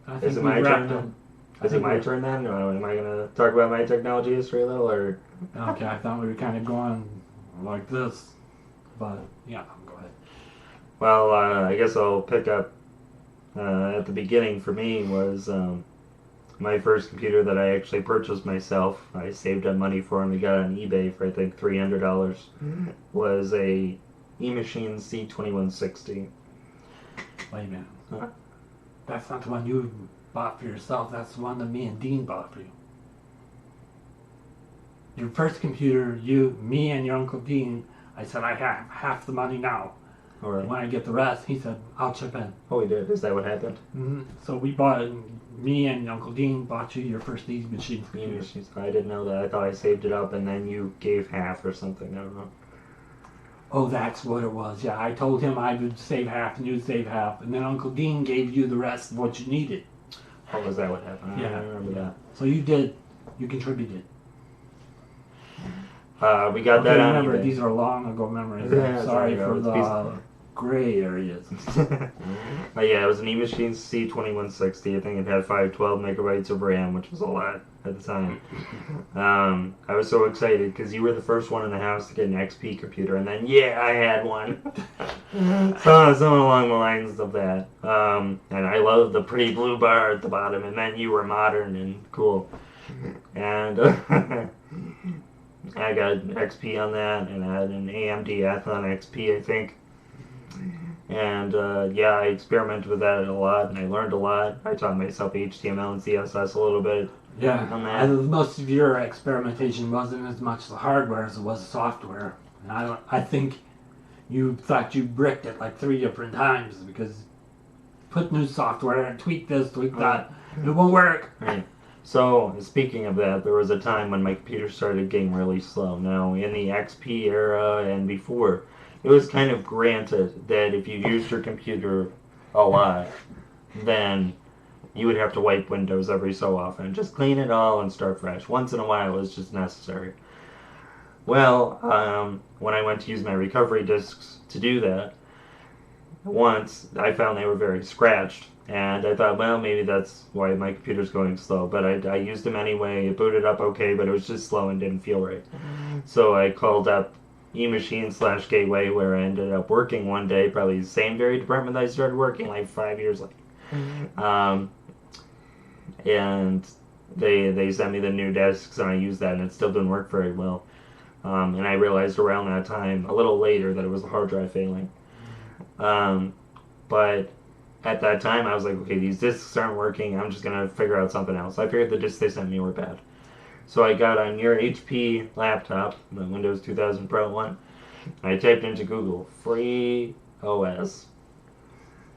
I is it we my wrapped turn up. then? Is it my turn then? Or am I going to talk about my technology history a little? Or Okay, I thought we were kind of going like this. But, yeah, go ahead. Well, I guess I'll pick up at the beginning for me was my first computer that I actually purchased myself. I saved up money for and we got it on eBay for I think $300. Was a eMachine C2160. Wait a minute. Huh? That's not the one you bought for yourself. That's the one that me and Dean bought for you. Your first computer, me and your Uncle Dean, I said I have half the money now. Or When I get the rest, he said, I'll chip in. oh, we did. Is that what happened? So we bought, me and Uncle Dean bought you your first Easy Machines You computer. machines. I didn't know that. I thought I saved it up and then you gave half or something. I don't know. Oh, that's what it was. Yeah, I told him I would save half and you'd save half. And then Uncle Dean gave you the rest of what you needed. Oh, was that what happened? Yeah. I remember that. So you did. You contributed. We got that on remember, eBay. these are long ago memories. Yeah, I'm it's sorry long ago. for It's the gray areas. But yeah, it was an eMachine C2160. I think it had 512 megabytes of RAM, which was a lot at the time. I was so excited because you were the first one in the house to get an XP computer, and then I had one. Something along the lines of that. And I loved the pretty blue bar at the bottom, and then you were modern and cool. And I got XP on that, and I had an AMD Athlon XP, I think. And I experimented with that a lot, and I learned a lot. I taught myself HTML and CSS a little bit. Yeah, On that. most of your experimentation wasn't as much the hardware as it was the software. And I think you thought you bricked it like 3 different times because put new software and tweak this, tweak that. It won't work. Right. So, speaking of that, there was a time when my computer started getting really slow. Now, in the XP era and before, it was kind of granted that if you used your computer a lot, then you would have to wipe Windows every so often. Just clean it all and start fresh. Once in a while, it was just necessary. Well, when I went to use my recovery disks to do that, once I found they were very scratched. And I thought, well, maybe that's why my computer's going slow. But I used them anyway. It booted up okay, but it was just slow and didn't feel right. So I called up eMachine/Gateway, where I ended up working one day, probably the same very department that I started working like 5 years later. And they sent me the new disks, and I used that, and it still didn't work very well. And I realized around that time, a little later, that it was the hard drive failing. But at that time, I was like, okay, these disks aren't working. I'm just going to figure out something else. I figured the disks they sent me were bad. So I got on your HP laptop, the Windows 2000 Pro one, and I typed into Google, free OS.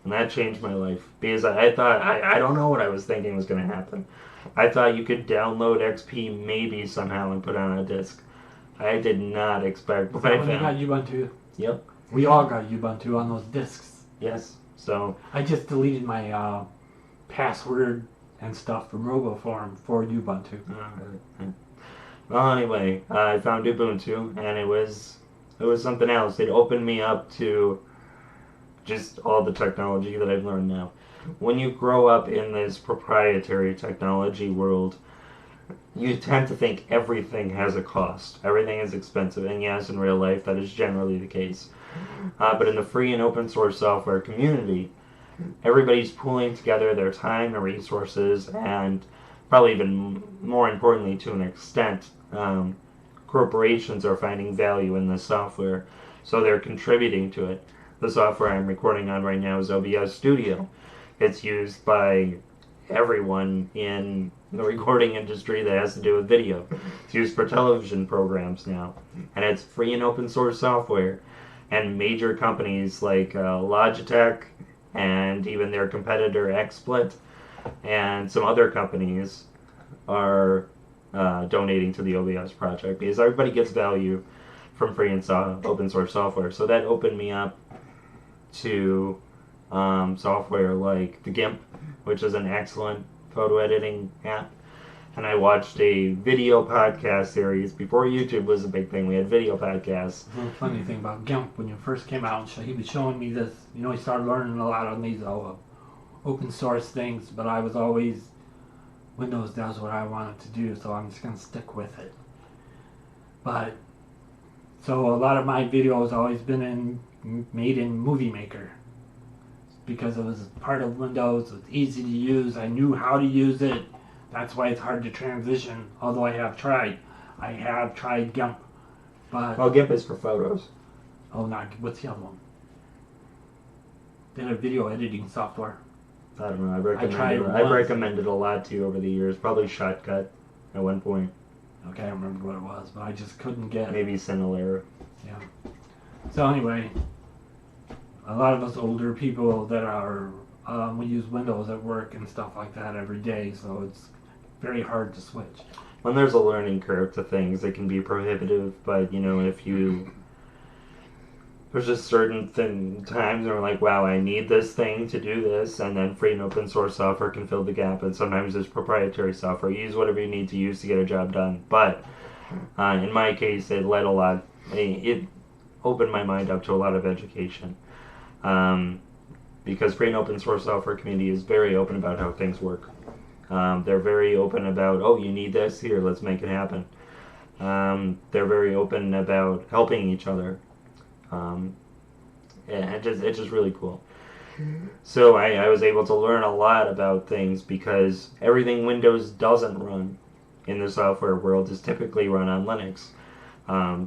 And that changed my life. Because I thought, I don't know what I was thinking was going to happen. I thought you could download XP maybe somehow and put it on a disk. I did not expect what I When you got found. Ubuntu, Yep. we all got Ubuntu on those discs. Yes. So, I just deleted my password and stuff from RoboForm for Ubuntu. well, anyway, I found Ubuntu, and it was something else. It opened me up to just all the technology that I've learned now. When you grow up in this proprietary technology world, you tend to think everything has a cost. Everything is expensive, and yes, in real life, that is generally the case. But in the free and open source software community, everybody's pooling together their time and resources, and probably even more importantly, to an extent, corporations are finding value in this software, so they're contributing to it. The software I'm recording on right now is OBS Studio. It's used by everyone in the recording industry that has to do with video. It's used for television programs now, and it's free and open source software. And major companies like Logitech and even their competitor XSplit and some other companies are donating to the OBS project because everybody gets value from free and open source software. So that opened me up to software like the GIMP, which is an excellent photo editing app. And I watched a video podcast series. Before YouTube was a big thing, we had video podcasts. The funny thing about GIMP, when you first came out, he was showing me this. You know, he started learning a lot on these open source things, but I was always, Windows does what I wanted to do, so I'm just going to stick with it. But, so a lot of my videos always been made in Movie Maker. Because it was part of Windows, it was easy to use, I knew how to use it. That's why it's hard to transition, although I have tried. I have tried GIMP, but... Well, GIMP is for photos. Oh, what's the other one? They had video editing software. I don't know, tried I've once. recommended a lot to you over the years. Probably Shotcut at one point. Okay, I don't remember what it was, but I just couldn't get it. Maybe Cinelaire. Yeah. So anyway, a lot of us older people that are we use Windows at work and stuff like that every day, so it's very hard to switch. When there's a learning curve to things, it can be prohibitive. But if you there's just certain times where we're like, wow, I need this thing to do this, and then free and open source software can fill the gap, and sometimes there's proprietary software. You use whatever you need to use to get a job done. But in my case, it led a lot. It opened my mind up to a lot of education, because free and open source software community is very open about how things work. They're very open about, oh, you need this, here, let's make it happen. They're very open about helping each other. It's just really cool. So I was able to learn a lot about things because everything Windows doesn't run in the software world is typically run on Linux.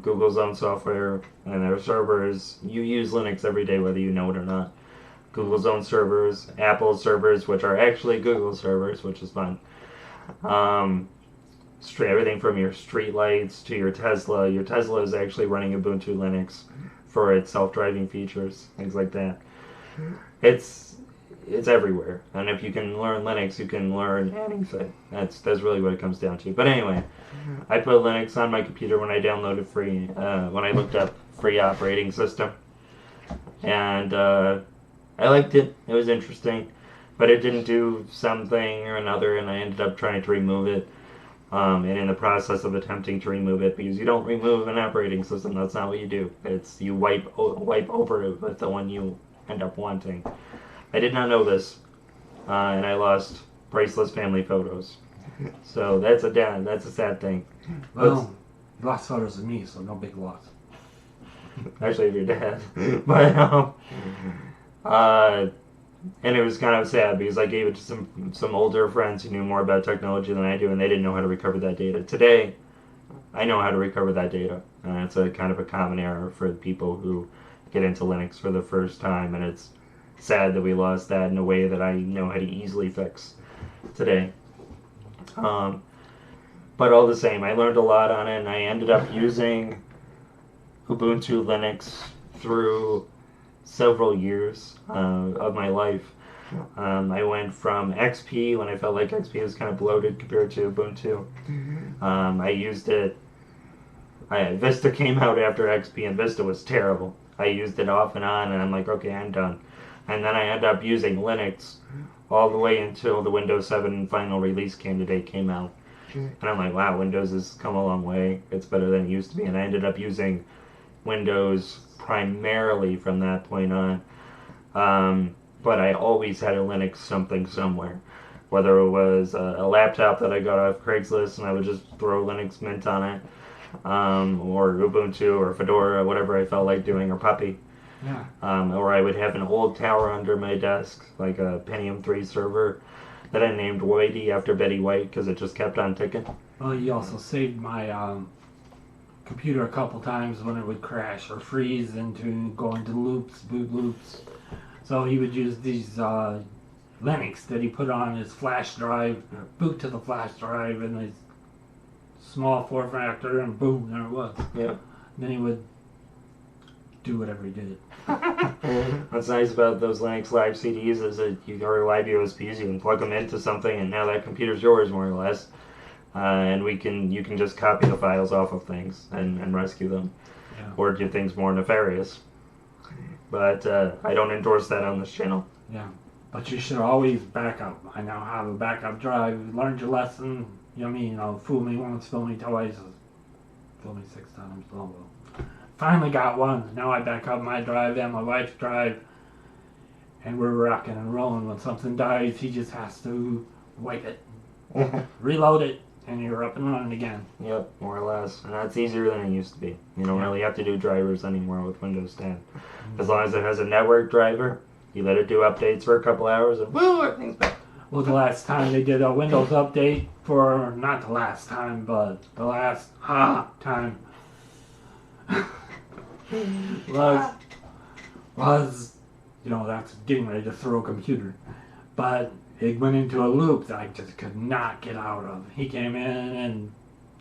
Google's own software and their servers, you use Linux every day whether you know it or not. Google's own servers, Apple's servers, which are actually Google servers, which is fun. Everything from your streetlights to your Tesla. Your Tesla is actually running Ubuntu Linux for its self-driving features, things like that. It's everywhere, and if you can learn Linux, you can learn anything. That's really what it comes down to. But anyway, I put Linux on my computer when I downloaded when I looked up free operating system, and I liked it. It was interesting, but it didn't do something or another, and I ended up trying to remove it. And in the process of attempting to remove it, because you don't remove an operating system, that's not what you do. It's you wipe over it with the one you end up wanting. I did not know this, and I lost priceless family photos. So that's a sad thing. Well, you lost photos of me, so no big loss. Actually, of your dad. But and it was kind of sad because I gave it to some older friends who knew more about technology than I do, and they didn't know how to recover that data. Today, I know how to recover that data, and it's a kind of a common error for people who get into Linux for the first time, and it's sad that we lost that in a way that I know how to easily fix today. But all the same, I learned a lot on it, and I ended up using Ubuntu Linux through several years of my life. I went from XP when I felt like XP was kind of bloated compared to Ubuntu. I used it. Vista came out after XP, and Vista was terrible. I used it off and on, and I'm like, okay, I'm done. And then I ended up using Linux all the way until the Windows 7 final release candidate came out. And I'm like, wow, Windows has come a long way. It's better than it used to be. And I ended up using Windows primarily from that point on. But I always had a Linux something somewhere. Whether it was a laptop that I got off Craigslist and I would just throw Linux Mint on it, or Ubuntu or Fedora, whatever I felt like doing, or Puppy. Yeah. Or I would have an old tower under my desk, like a Pentium 3 server that I named Whitey after Betty White because it just kept on ticking. Well, you also saved my computer a couple times when it would crash or freeze into going to loops, boot loops. So he would use these Linux that he put on his flash drive, boot to the flash drive, and his small form factor, and boom, there it was. Yeah. Then he would do whatever he did. What's nice about those Linux Live CDs is that or Live USBs, you can plug them into something, and now that computer's yours, more or less. And you can just copy the files off of things and rescue them, Yeah. or do things more nefarious. But I don't endorse that on this channel. Yeah. But you should always back up. I now have a backup drive. Learned your lesson. You know what I mean? Fool me once, fool me twice. Fool me 6 times. Blah, blah. Finally got one. Now I back up my drive and my wife's drive. And we're rocking and rolling. When something dies, he just has to wipe it, reload it, and you're up and running again. Yep, more or less. And that's easier than it used to be. You don't really have to do drivers anymore with Windows 10. As long as it has a network driver, you let it do updates for a couple hours, and woo, everything's back. Well, the last time they did a Windows update for, not the last time, but the last time was, that's getting ready to throw a computer. But it went into a loop that I just could not get out of. He came in and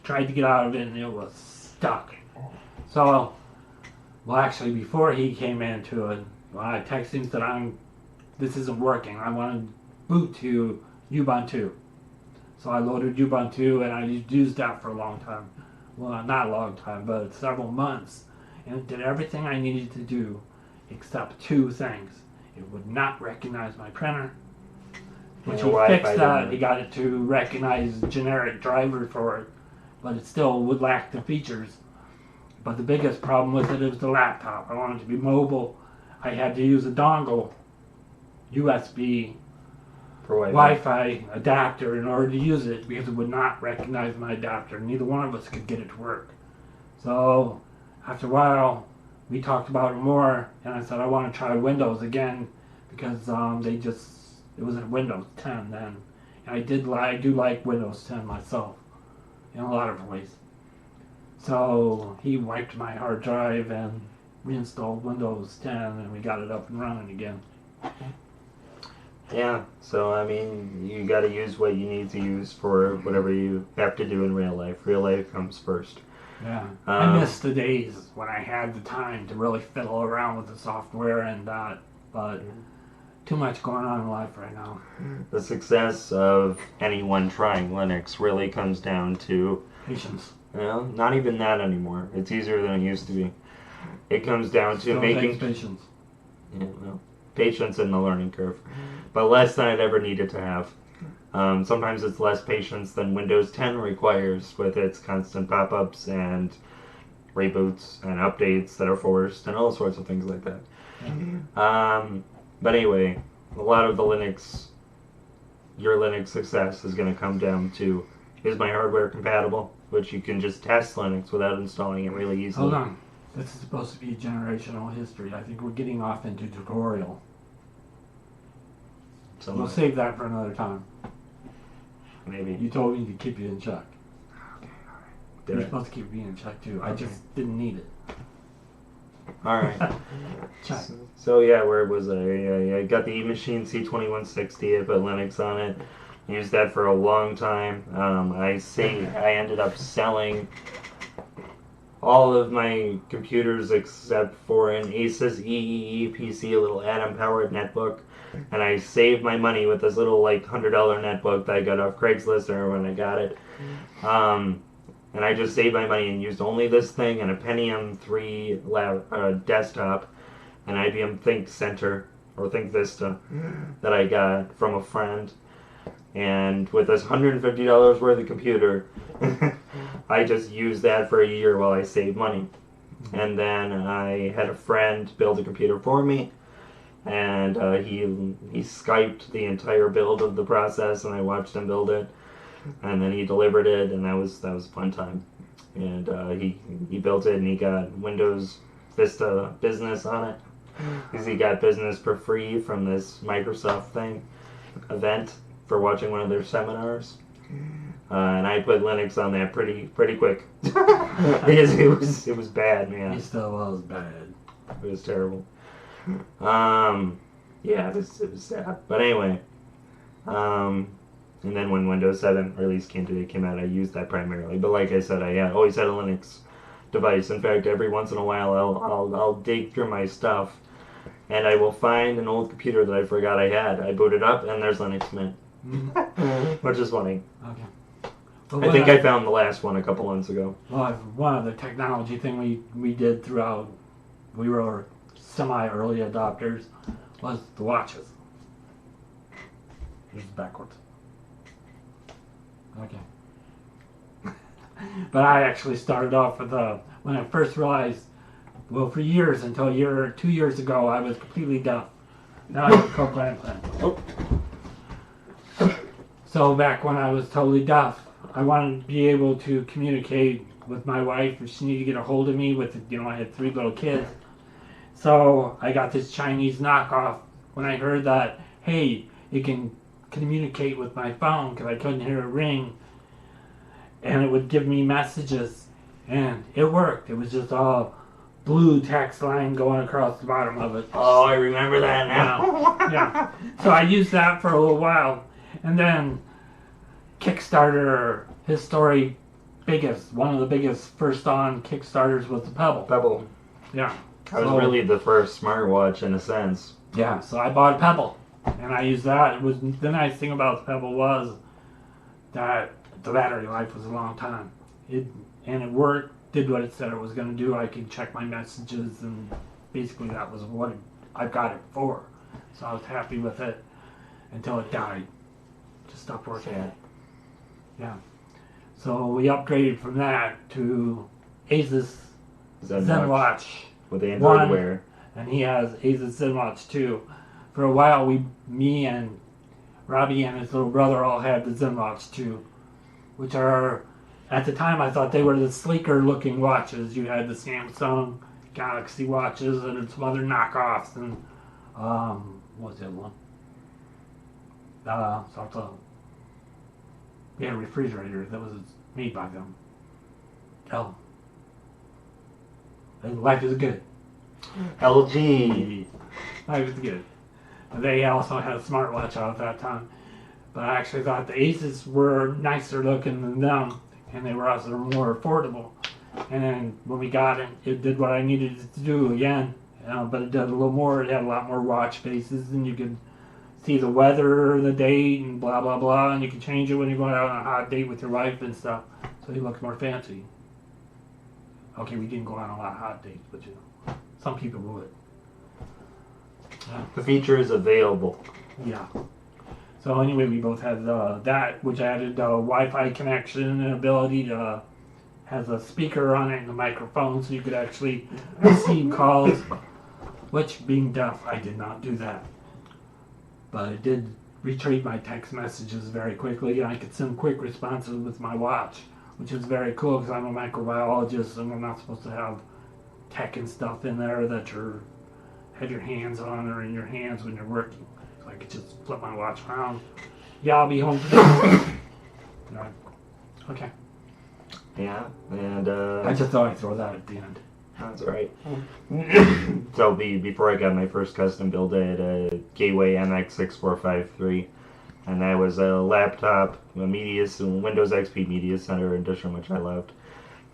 tried to get out of it, and it was stuck. So, well, actually, before he came into it, Well, I texted him and said, this isn't working. I want to boot to Ubuntu. So I loaded Ubuntu and I used that for a long time. Well, not a long time, but several months. And it did everything I needed to do except two things. It would not recognize my printer, which Yeah, he Wi-Fi fixed that. didn't- He got it to recognize generic driver for it, but it still would lack the features. But the biggest problem with it was the laptop. I wanted it to be mobile. I had to use a dongle, USB, For Wi-Fi. Wi-Fi adapter in order to use it because it would not recognize my adapter. Neither one of us could get it to work. So after a while, we talked about it more, and I said I want to try Windows again because it was a Windows 10 then. And I do like Windows 10 myself in a lot of ways. So he wiped my hard drive and reinstalled Windows 10, and we got it up and running again. Yeah, so I mean, you got to use what you need to use for whatever you have to do in real life. Real life comes first. Yeah, I miss the days when I had the time to really fiddle around with the software and that, but too much going on in life right now. The success of anyone trying Linux really comes down to, Patience. not even that anymore. It's easier than it used to be. It comes down to Still making takes patience. patience in the learning curve, but less than I'd ever needed to have. Sometimes it's less patience than Windows 10 requires with its constant pop-ups and reboots and updates that are forced and all sorts of things like that. But anyway, a lot of your Linux success is going to come down to, is my hardware compatible? Which you can just test Linux without installing it really easily. Hold on. This is supposed to be generational history. I think we're getting off into tutorial. So We'll save that for another time. maybe. You told me to keep you in check. Did You're I? supposed to keep me in check too. I Okay. just didn't need it. All right. Check. So yeah, where was I? I got the eMachine C2160. I put Linux on it. Used that for a long time. I ended up selling all of my computers except for an Asus EEE PC, a little Atom-powered netbook, and I saved my money with this little like $100 netbook that I got off Craigslist or when I got it. And I just saved my money and used only this thing and a Pentium 3 desktop, an IBM ThinkCenter or ThinkVista that I got from a friend. And with this $150 worth of computer, I just used that for a year while I saved money. And then I had a friend build a computer for me, and he Skyped the entire build of the process, and I watched him build it. And then he delivered it, and that was a fun time. And he built it, and he got Windows Vista Business on it, because he got business for free from this Microsoft event for watching one of their seminars. And I put Linux on that pretty quick because it was bad, man. It still was bad. It was terrible. Yeah, it was sad. But anyway, and then when Windows 7 release came out, I used that primarily. But like I said, I always had a Linux device. In fact, every once in a while, I'll dig through my stuff, and I will find an old computer that I forgot I had. I boot it up, and there's Linux Mint, which is funny. Okay. Well, I think I found the last one a couple months ago. Well, one of the technology thing we did throughout, we were semi-early adopters, was the watches. This is backwards. Okay. But I actually started off with when I first realized, well, for years, until 2 years ago, I was completely deaf. Now I have a cochlear implant. So back when I was totally deaf, I wanted to be able to communicate with my wife if she needed to get a hold of me with, I had 3 little kids. So I got this Chinese knockoff when I heard that, hey, it can communicate with my phone because I couldn't hear it ring. And it would give me messages. And it worked. It was just all blue text line going across the bottom of it. Oh, I remember that now. Yeah. So I used that for a little while. And then Kickstarter, his story, one of the biggest first on Kickstarters was the Pebble. Pebble. Yeah. That was really the first smartwatch in a sense. Yeah, so I bought a Pebble, and I used that. It was the nice thing about the Pebble was that the battery life was a long time. It worked, did what it said it was going to do. I could check my messages, and basically that was what I got it for. So I was happy with it until it died. Just stopped working. Sad. Yeah. So we upgraded from that to Asus ZenWatch. With Android One. Wear. And he has Asus ZenWatch 2. For a while, me and Robbie and his little brother all had the ZenWatch 2, which are, at the time, I thought they were the sleeker looking watches. You had the Samsung Galaxy watches and some other knockoffs, and what was the other one? We had a refrigerator that was made by them. Oh. Life is good. LG. Life is good. They also had a smartwatch out at that time. But I actually thought the Asus were nicer looking than them, and they were also more affordable. And then when we got it, it did what I needed it to do again. But it did a little more. It had a lot more watch faces, and you could see the weather, the date, and blah, blah, blah. And you could change it when you're going out on a hot date with your wife and stuff. So it looked more fancy. Okay, we didn't go on a lot of hot dates, but you know, some people would. The feature is available. Yeah. So anyway, we both had that, which added Wi-Fi connection and ability to has a speaker on it and a microphone, so you could actually receive calls. Which, being deaf, I did not do that, but it did retrieve my text messages very quickly, and I could send quick responses with my watch, which is very cool because I'm a microbiologist and we're not supposed to have tech and stuff in there that have your hands on or in your hands when you're working. So I could just flip my watch around. Yeah, I'll be home today. Right. Okay. Yeah, and I just thought I'd throw that at the end. that's alright. So before I got my first custom build, I had a Gateway MX6453, and that was a laptop, a Windows XP Media Center edition, which I loved.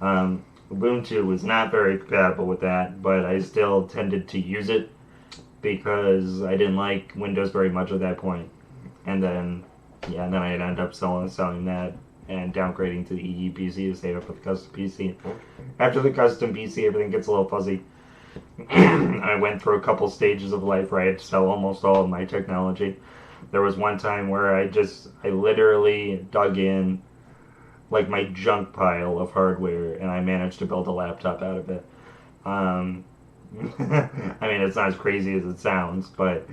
Ubuntu was not very compatible with that, but I still tended to use it because I didn't like Windows very much at that point. And then I'd end up selling that and downgrading to the EE PC to save up with the custom PC. After the custom PC, everything gets a little fuzzy. I went through a couple stages of life where I had to sell almost all of my technology. There was one time where I literally dug in like my junk pile of hardware, and I managed to build a laptop out of it. I mean, it's not as crazy as it sounds, but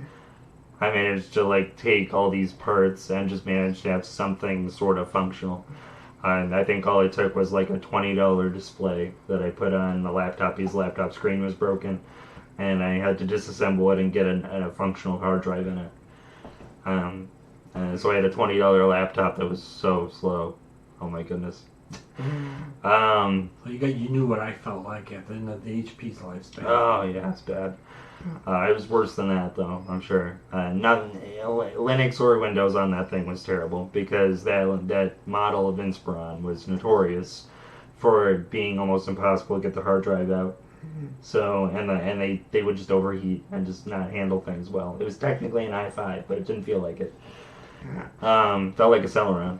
I managed to like take all these parts and just managed to have something sort of functional. And I think all it took was like a $20 display that I put on the laptop. His laptop screen was broken, and I had to disassemble it and get a functional hard drive in it. And so I had a $20 laptop that was so slow. Oh my goodness. So you knew what I felt like at the end of the HP's lifespan. Oh yeah, it's bad. It was worse than that though, I'm sure. Linux or Windows on that thing was terrible because that model of Inspiron was notorious for being almost impossible to get the hard drive out. So and they would just overheat and just not handle things well. It was technically an i5, but it didn't feel like it. Felt like a Celeron.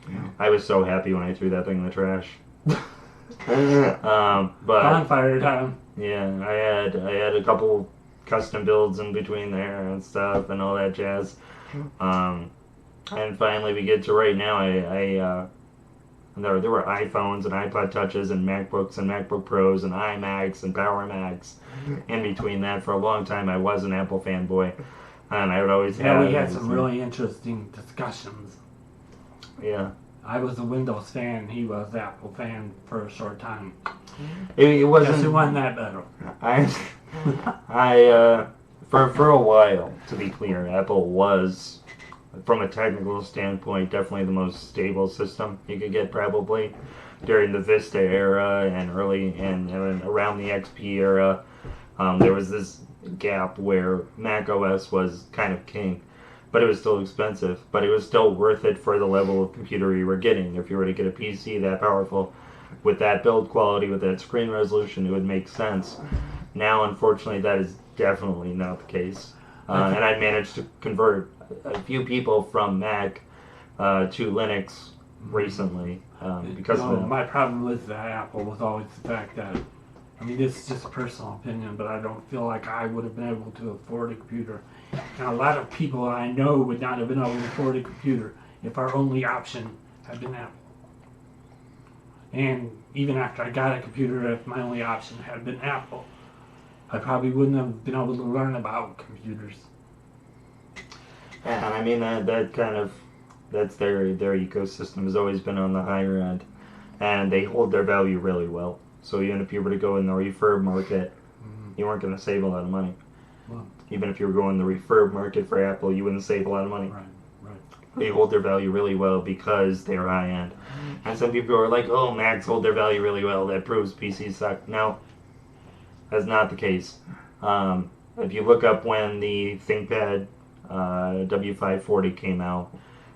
Yeah. I was so happy when I threw that thing in the trash. But Bonfire time. yeah, I had a couple custom builds in between there and stuff and all that jazz. And finally we get to right now. There were iPhones and iPod Touches and MacBooks and MacBook Pros and iMacs and Power Macs. In between that, for a long time, I was an Apple fanboy, and I would always have. We had some really interesting discussions. Yeah. I was a Windows fan. He was an Apple fan for a short time. It wasn't. Guess who won that battle? For a while, to be clear, Apple was, from a technical standpoint, definitely the most stable system you could get probably during the Vista era and early and around the XP era. There was this gap where Mac OS was kind of king, but it was still expensive. But it was still worth it for the level of computer you were getting. If you were to get a PC that powerful, with that build quality, with that screen resolution, it would make sense. Now, unfortunately, that is definitely not the case. And I managed to convert a few people from Mac to Linux recently because of that. My problem with Apple was always the fact that, I mean, this is just a personal opinion, but I don't feel like I would have been able to afford a computer. And a lot of people I know would not have been able to afford a computer if our only option had been Apple. And even after I got a computer, if my only option had been Apple, I probably wouldn't have been able to learn about computers. And I mean that's their ecosystem has always been on the higher end, and they hold their value really well. So even if you were to go in the refurb market, you weren't going to save a lot of money. Well, Even if you were going the refurb market for Apple, you wouldn't save a lot of money. right. They hold their value really well because they're high end. And some people are like, oh, Macs hold their value really well. That proves PCs suck. No, that's not the case. If you look up when the ThinkPad W540 came out,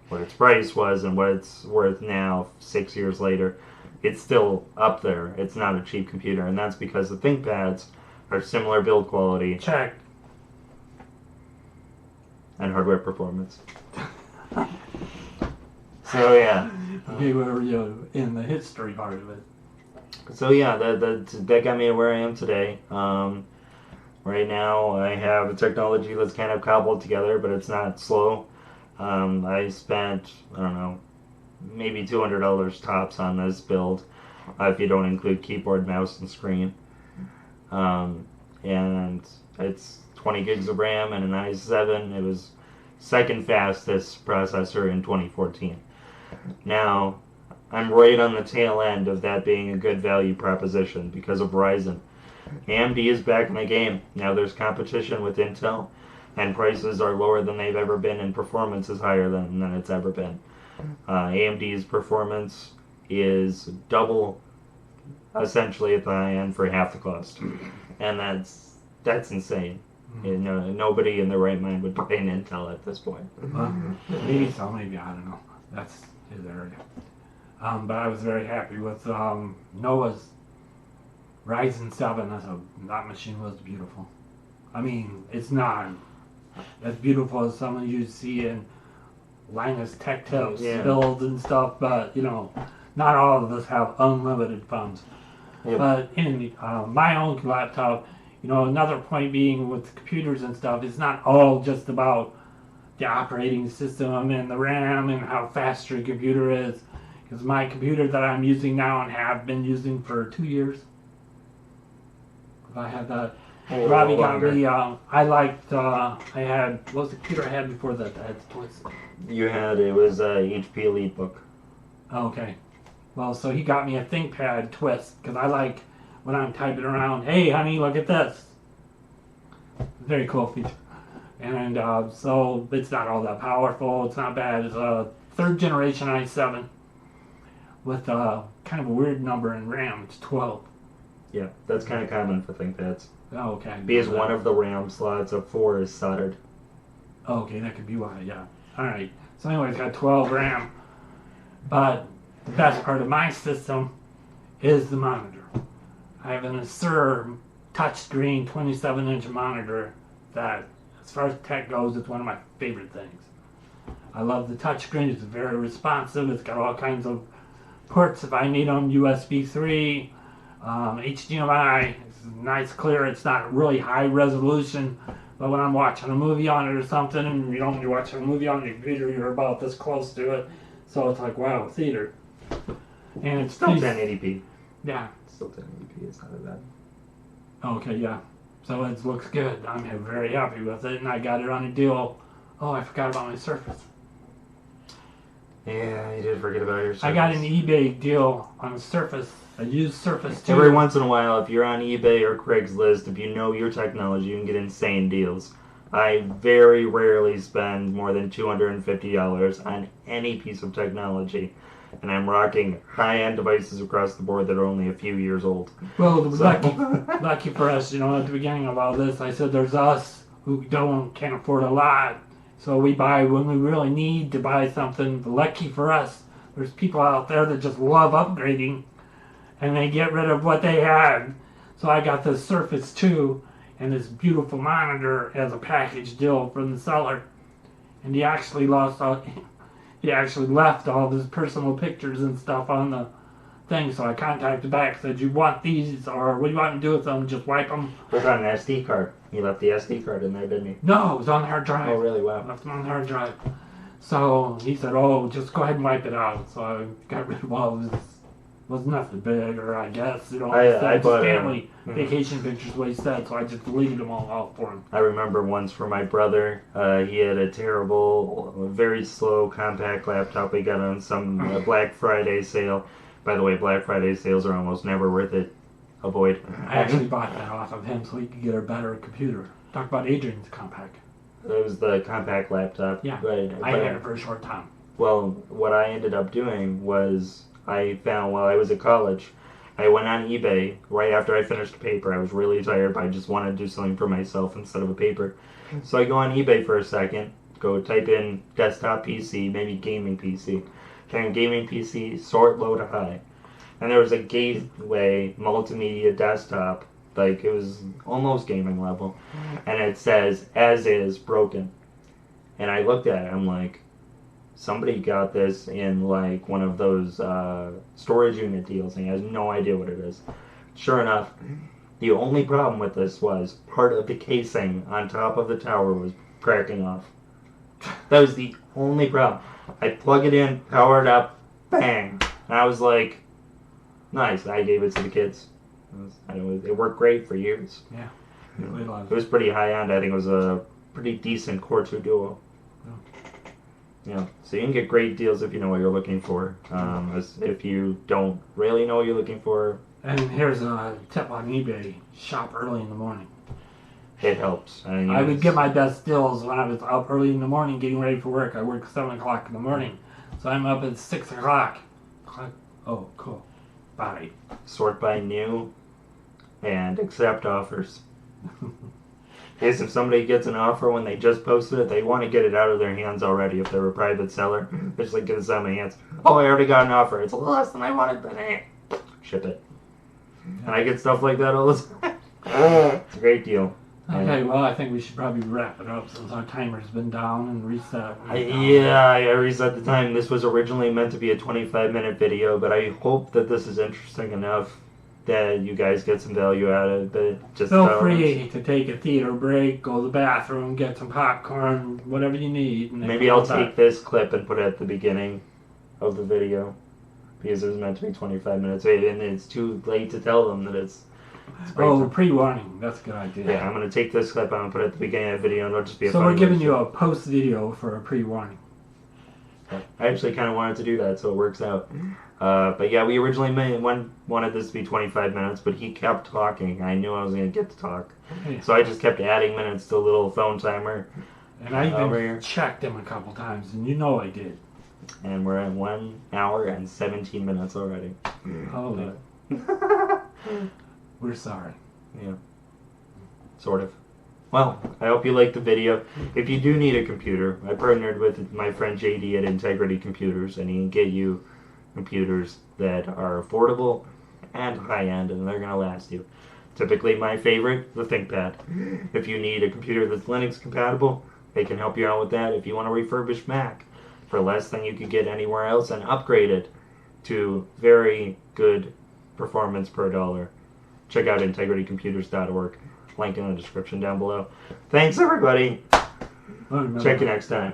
what its price was and what it's worth now, 6 years later, it's still up there. It's not a cheap computer, and that's because the ThinkPads are similar build quality Check. and hardware performance. So yeah. Okay, where in the history part of it. So yeah, that got me to where I am today. Right now, I have a technology that's kind of cobbled together, but it's not slow. I spent, I don't know, maybe $200 tops on this build, if you don't include keyboard, mouse, and screen. And it's 20 gigs of RAM and an i7. It was second fastest processor in 2014. Now, I'm right on the tail end of that being a good value proposition because of Ryzen. AMD is back in the game. Now there's competition with Intel, and prices are lower than they've ever been, and performance is higher than it's ever been. AMD's performance is double, essentially, at the high end for half the cost. And that's insane. You know, nobody in their right mind would buy an Intel at this point. Well, maybe so, maybe, I don't know. That's his area. But I was very happy with Noah's Ryzen 7. That machine was beautiful. I mean, it's not as beautiful as some of you see in Linus Tech Tips builds and stuff, but, you know, not all of us have unlimited funds. Yep. But in my own laptop, you know, another point being with computers and stuff, it's not all just about the operating system and the RAM and how fast your computer is. Because my computer that I'm using now and have been using for 2 years, if I had that, Robbie got me, I liked, I had, what was the computer I had before that? I had the Twist. It was HP EliteBook. Oh, okay. Well, so he got me a ThinkPad Twist, because I like, when I'm typing around, hey honey, look at this. Very cool feature. And so it's not all that powerful, it's not bad. It's a 3rd generation i7 with kind of a weird number in RAM. It's 12. Yeah, that's kind of common for ThinkPads. Oh, okay. Because one of the RAM slots of 4 is soldered. Oh, okay, that could be why, yeah. Alright, so anyway, it's got 12 RAM. But the best part of my system is the monitor. I have an Acer touchscreen 27-inch monitor that, as far as tech goes, it's one of my favorite things. I love the touchscreen. It's very responsive. It's got all kinds of ports if I need them, USB 3, HDMI. It's nice, clear. It's not really high resolution, but when I'm watching a movie on it or something, and you know, when you're watching a movie on your computer, you're about this close to it, so it's like, wow, theater. And it's Still 1080p. Yeah. Still 1080p. It's not that bad. Okay, yeah. So it looks good. I'm very happy with it, and I got it on a deal. Oh, I forgot about my Surface. Yeah, you did forget about your Surface. I got an eBay deal on a Surface, a used Surface 2. Every once in a while, if you're on eBay or Craigslist, if you know your technology, you can get insane deals. I very rarely spend more than $250 on any piece of technology. And I'm rocking high-end devices across the board that are only a few years old. Well, lucky for us, you know, at the beginning of all this, I said there's us who can't afford a lot. So we buy when we really need to buy something. Lucky for us, there's people out there that just love upgrading, and they get rid of what they had So I got this Surface 2 and this beautiful monitor as a package deal from the seller. And he actually left all of his personal pictures and stuff on the thing. So I contacted back, said, "You want these, or what do you want me to do with them? Just wipe them?" Put on an SD card. He left the SD card in there, didn't he? No, it was on the hard drive. Oh, really? I Wow. left them on the hard drive. So he said, "Oh, just go ahead and wipe it out." So I got rid of all of his. Was nothing big, or I guess, you know, I just bought, family mhm. vacation pictures, what he said, so I just deleted them all out for him. I remember once for my brother, he had a terrible, very slow compact laptop he got on some Black Friday sale. By the way, Black Friday sales are almost never worth it. Avoid. I actually bought that off of him so he could get a better computer. Talk about Adrian's compact. It was the compact laptop. Yeah, Right. I had it for a short time. Well, what I ended up doing was I found while I was at college, I went on eBay right after I finished a paper. I was really tired, but I just wanted to do something for myself instead of a paper. So I go on eBay for a second, go type in desktop PC, maybe gaming PC. Type in gaming PC, sort low to high. And there was a Gateway multimedia desktop, like it was almost gaming level. And it says, as is, broken. And I looked at it, I'm like, somebody got this in like one of those storage unit deals and he has no idea what it is. Sure enough, the only problem with this was part of the casing on top of the tower was cracking off. That was the only problem. I plug it in, power it up, bang. And I was like, nice. I gave it to the kids. It worked great for years. Yeah, really loved It it. was pretty high end. I think it was a pretty decent Core 2 Duo. Yeah, so you can get great deals if you know what you're looking for. If you don't really know what you're looking for, And here's a tip on eBay: shop early in the morning. it helps. I would get my best deals when I was up early in the morning getting ready for work. I work 7 o'clock in the morning. So I'm up at 6 o'clock. Oh, cool. Bye. Sort by new and accept offers. Because if somebody gets an offer when they just posted it, they want to get it out of their hands already if they're a private seller. They're just like, get this out of my hands. Oh, I already got an offer. It's a little less than I wanted, but ship it. And I get stuff like that all the time. It's a great deal. Okay, well, I think we should probably wrap it up since our timer's been down and reset. I reset the time. This was originally meant to be a 25-minute video, but I hope that this is interesting enough that you guys get some value out of it. Just Feel free to take a theater break, go to the bathroom, get some popcorn, whatever you need. And then Maybe come I'll back. take this clip and put it at the beginning of the video because it was meant to be 25 minutes, and it's too late to tell them that it's break Oh, time. pre-warning. That's a good idea. Yeah, I'm gonna take this clip. I'm gonna put it at the beginning of the video, and it'll just be a. So funny we're giving video. you a post video for a pre-warning. I actually kind of wanted to do that, so it works out. But yeah, we originally wanted this to be 25 minutes, but he kept talking. I knew I was going to get to talk. Okay. So I just kept adding minutes to a little phone timer. And I Over even here. checked him a couple times, and you know I did. And we're at 1 hour and 17 minutes already. Holy. We're sorry. Yeah. Sort of. Well, I hope you liked the video. If you do need a computer, I partnered with my friend JD at Integrity Computers, and he can get you computers that are affordable and high-end, and they're going to last you. Typically, my favorite, the ThinkPad. If you need a computer that's Linux compatible, they can help you out with that. If you want a refurbished Mac for less than you could get anywhere else and upgrade it to very good performance per dollar, check out integritycomputers.org. Link in the description down below. Thanks, everybody. Check you next time.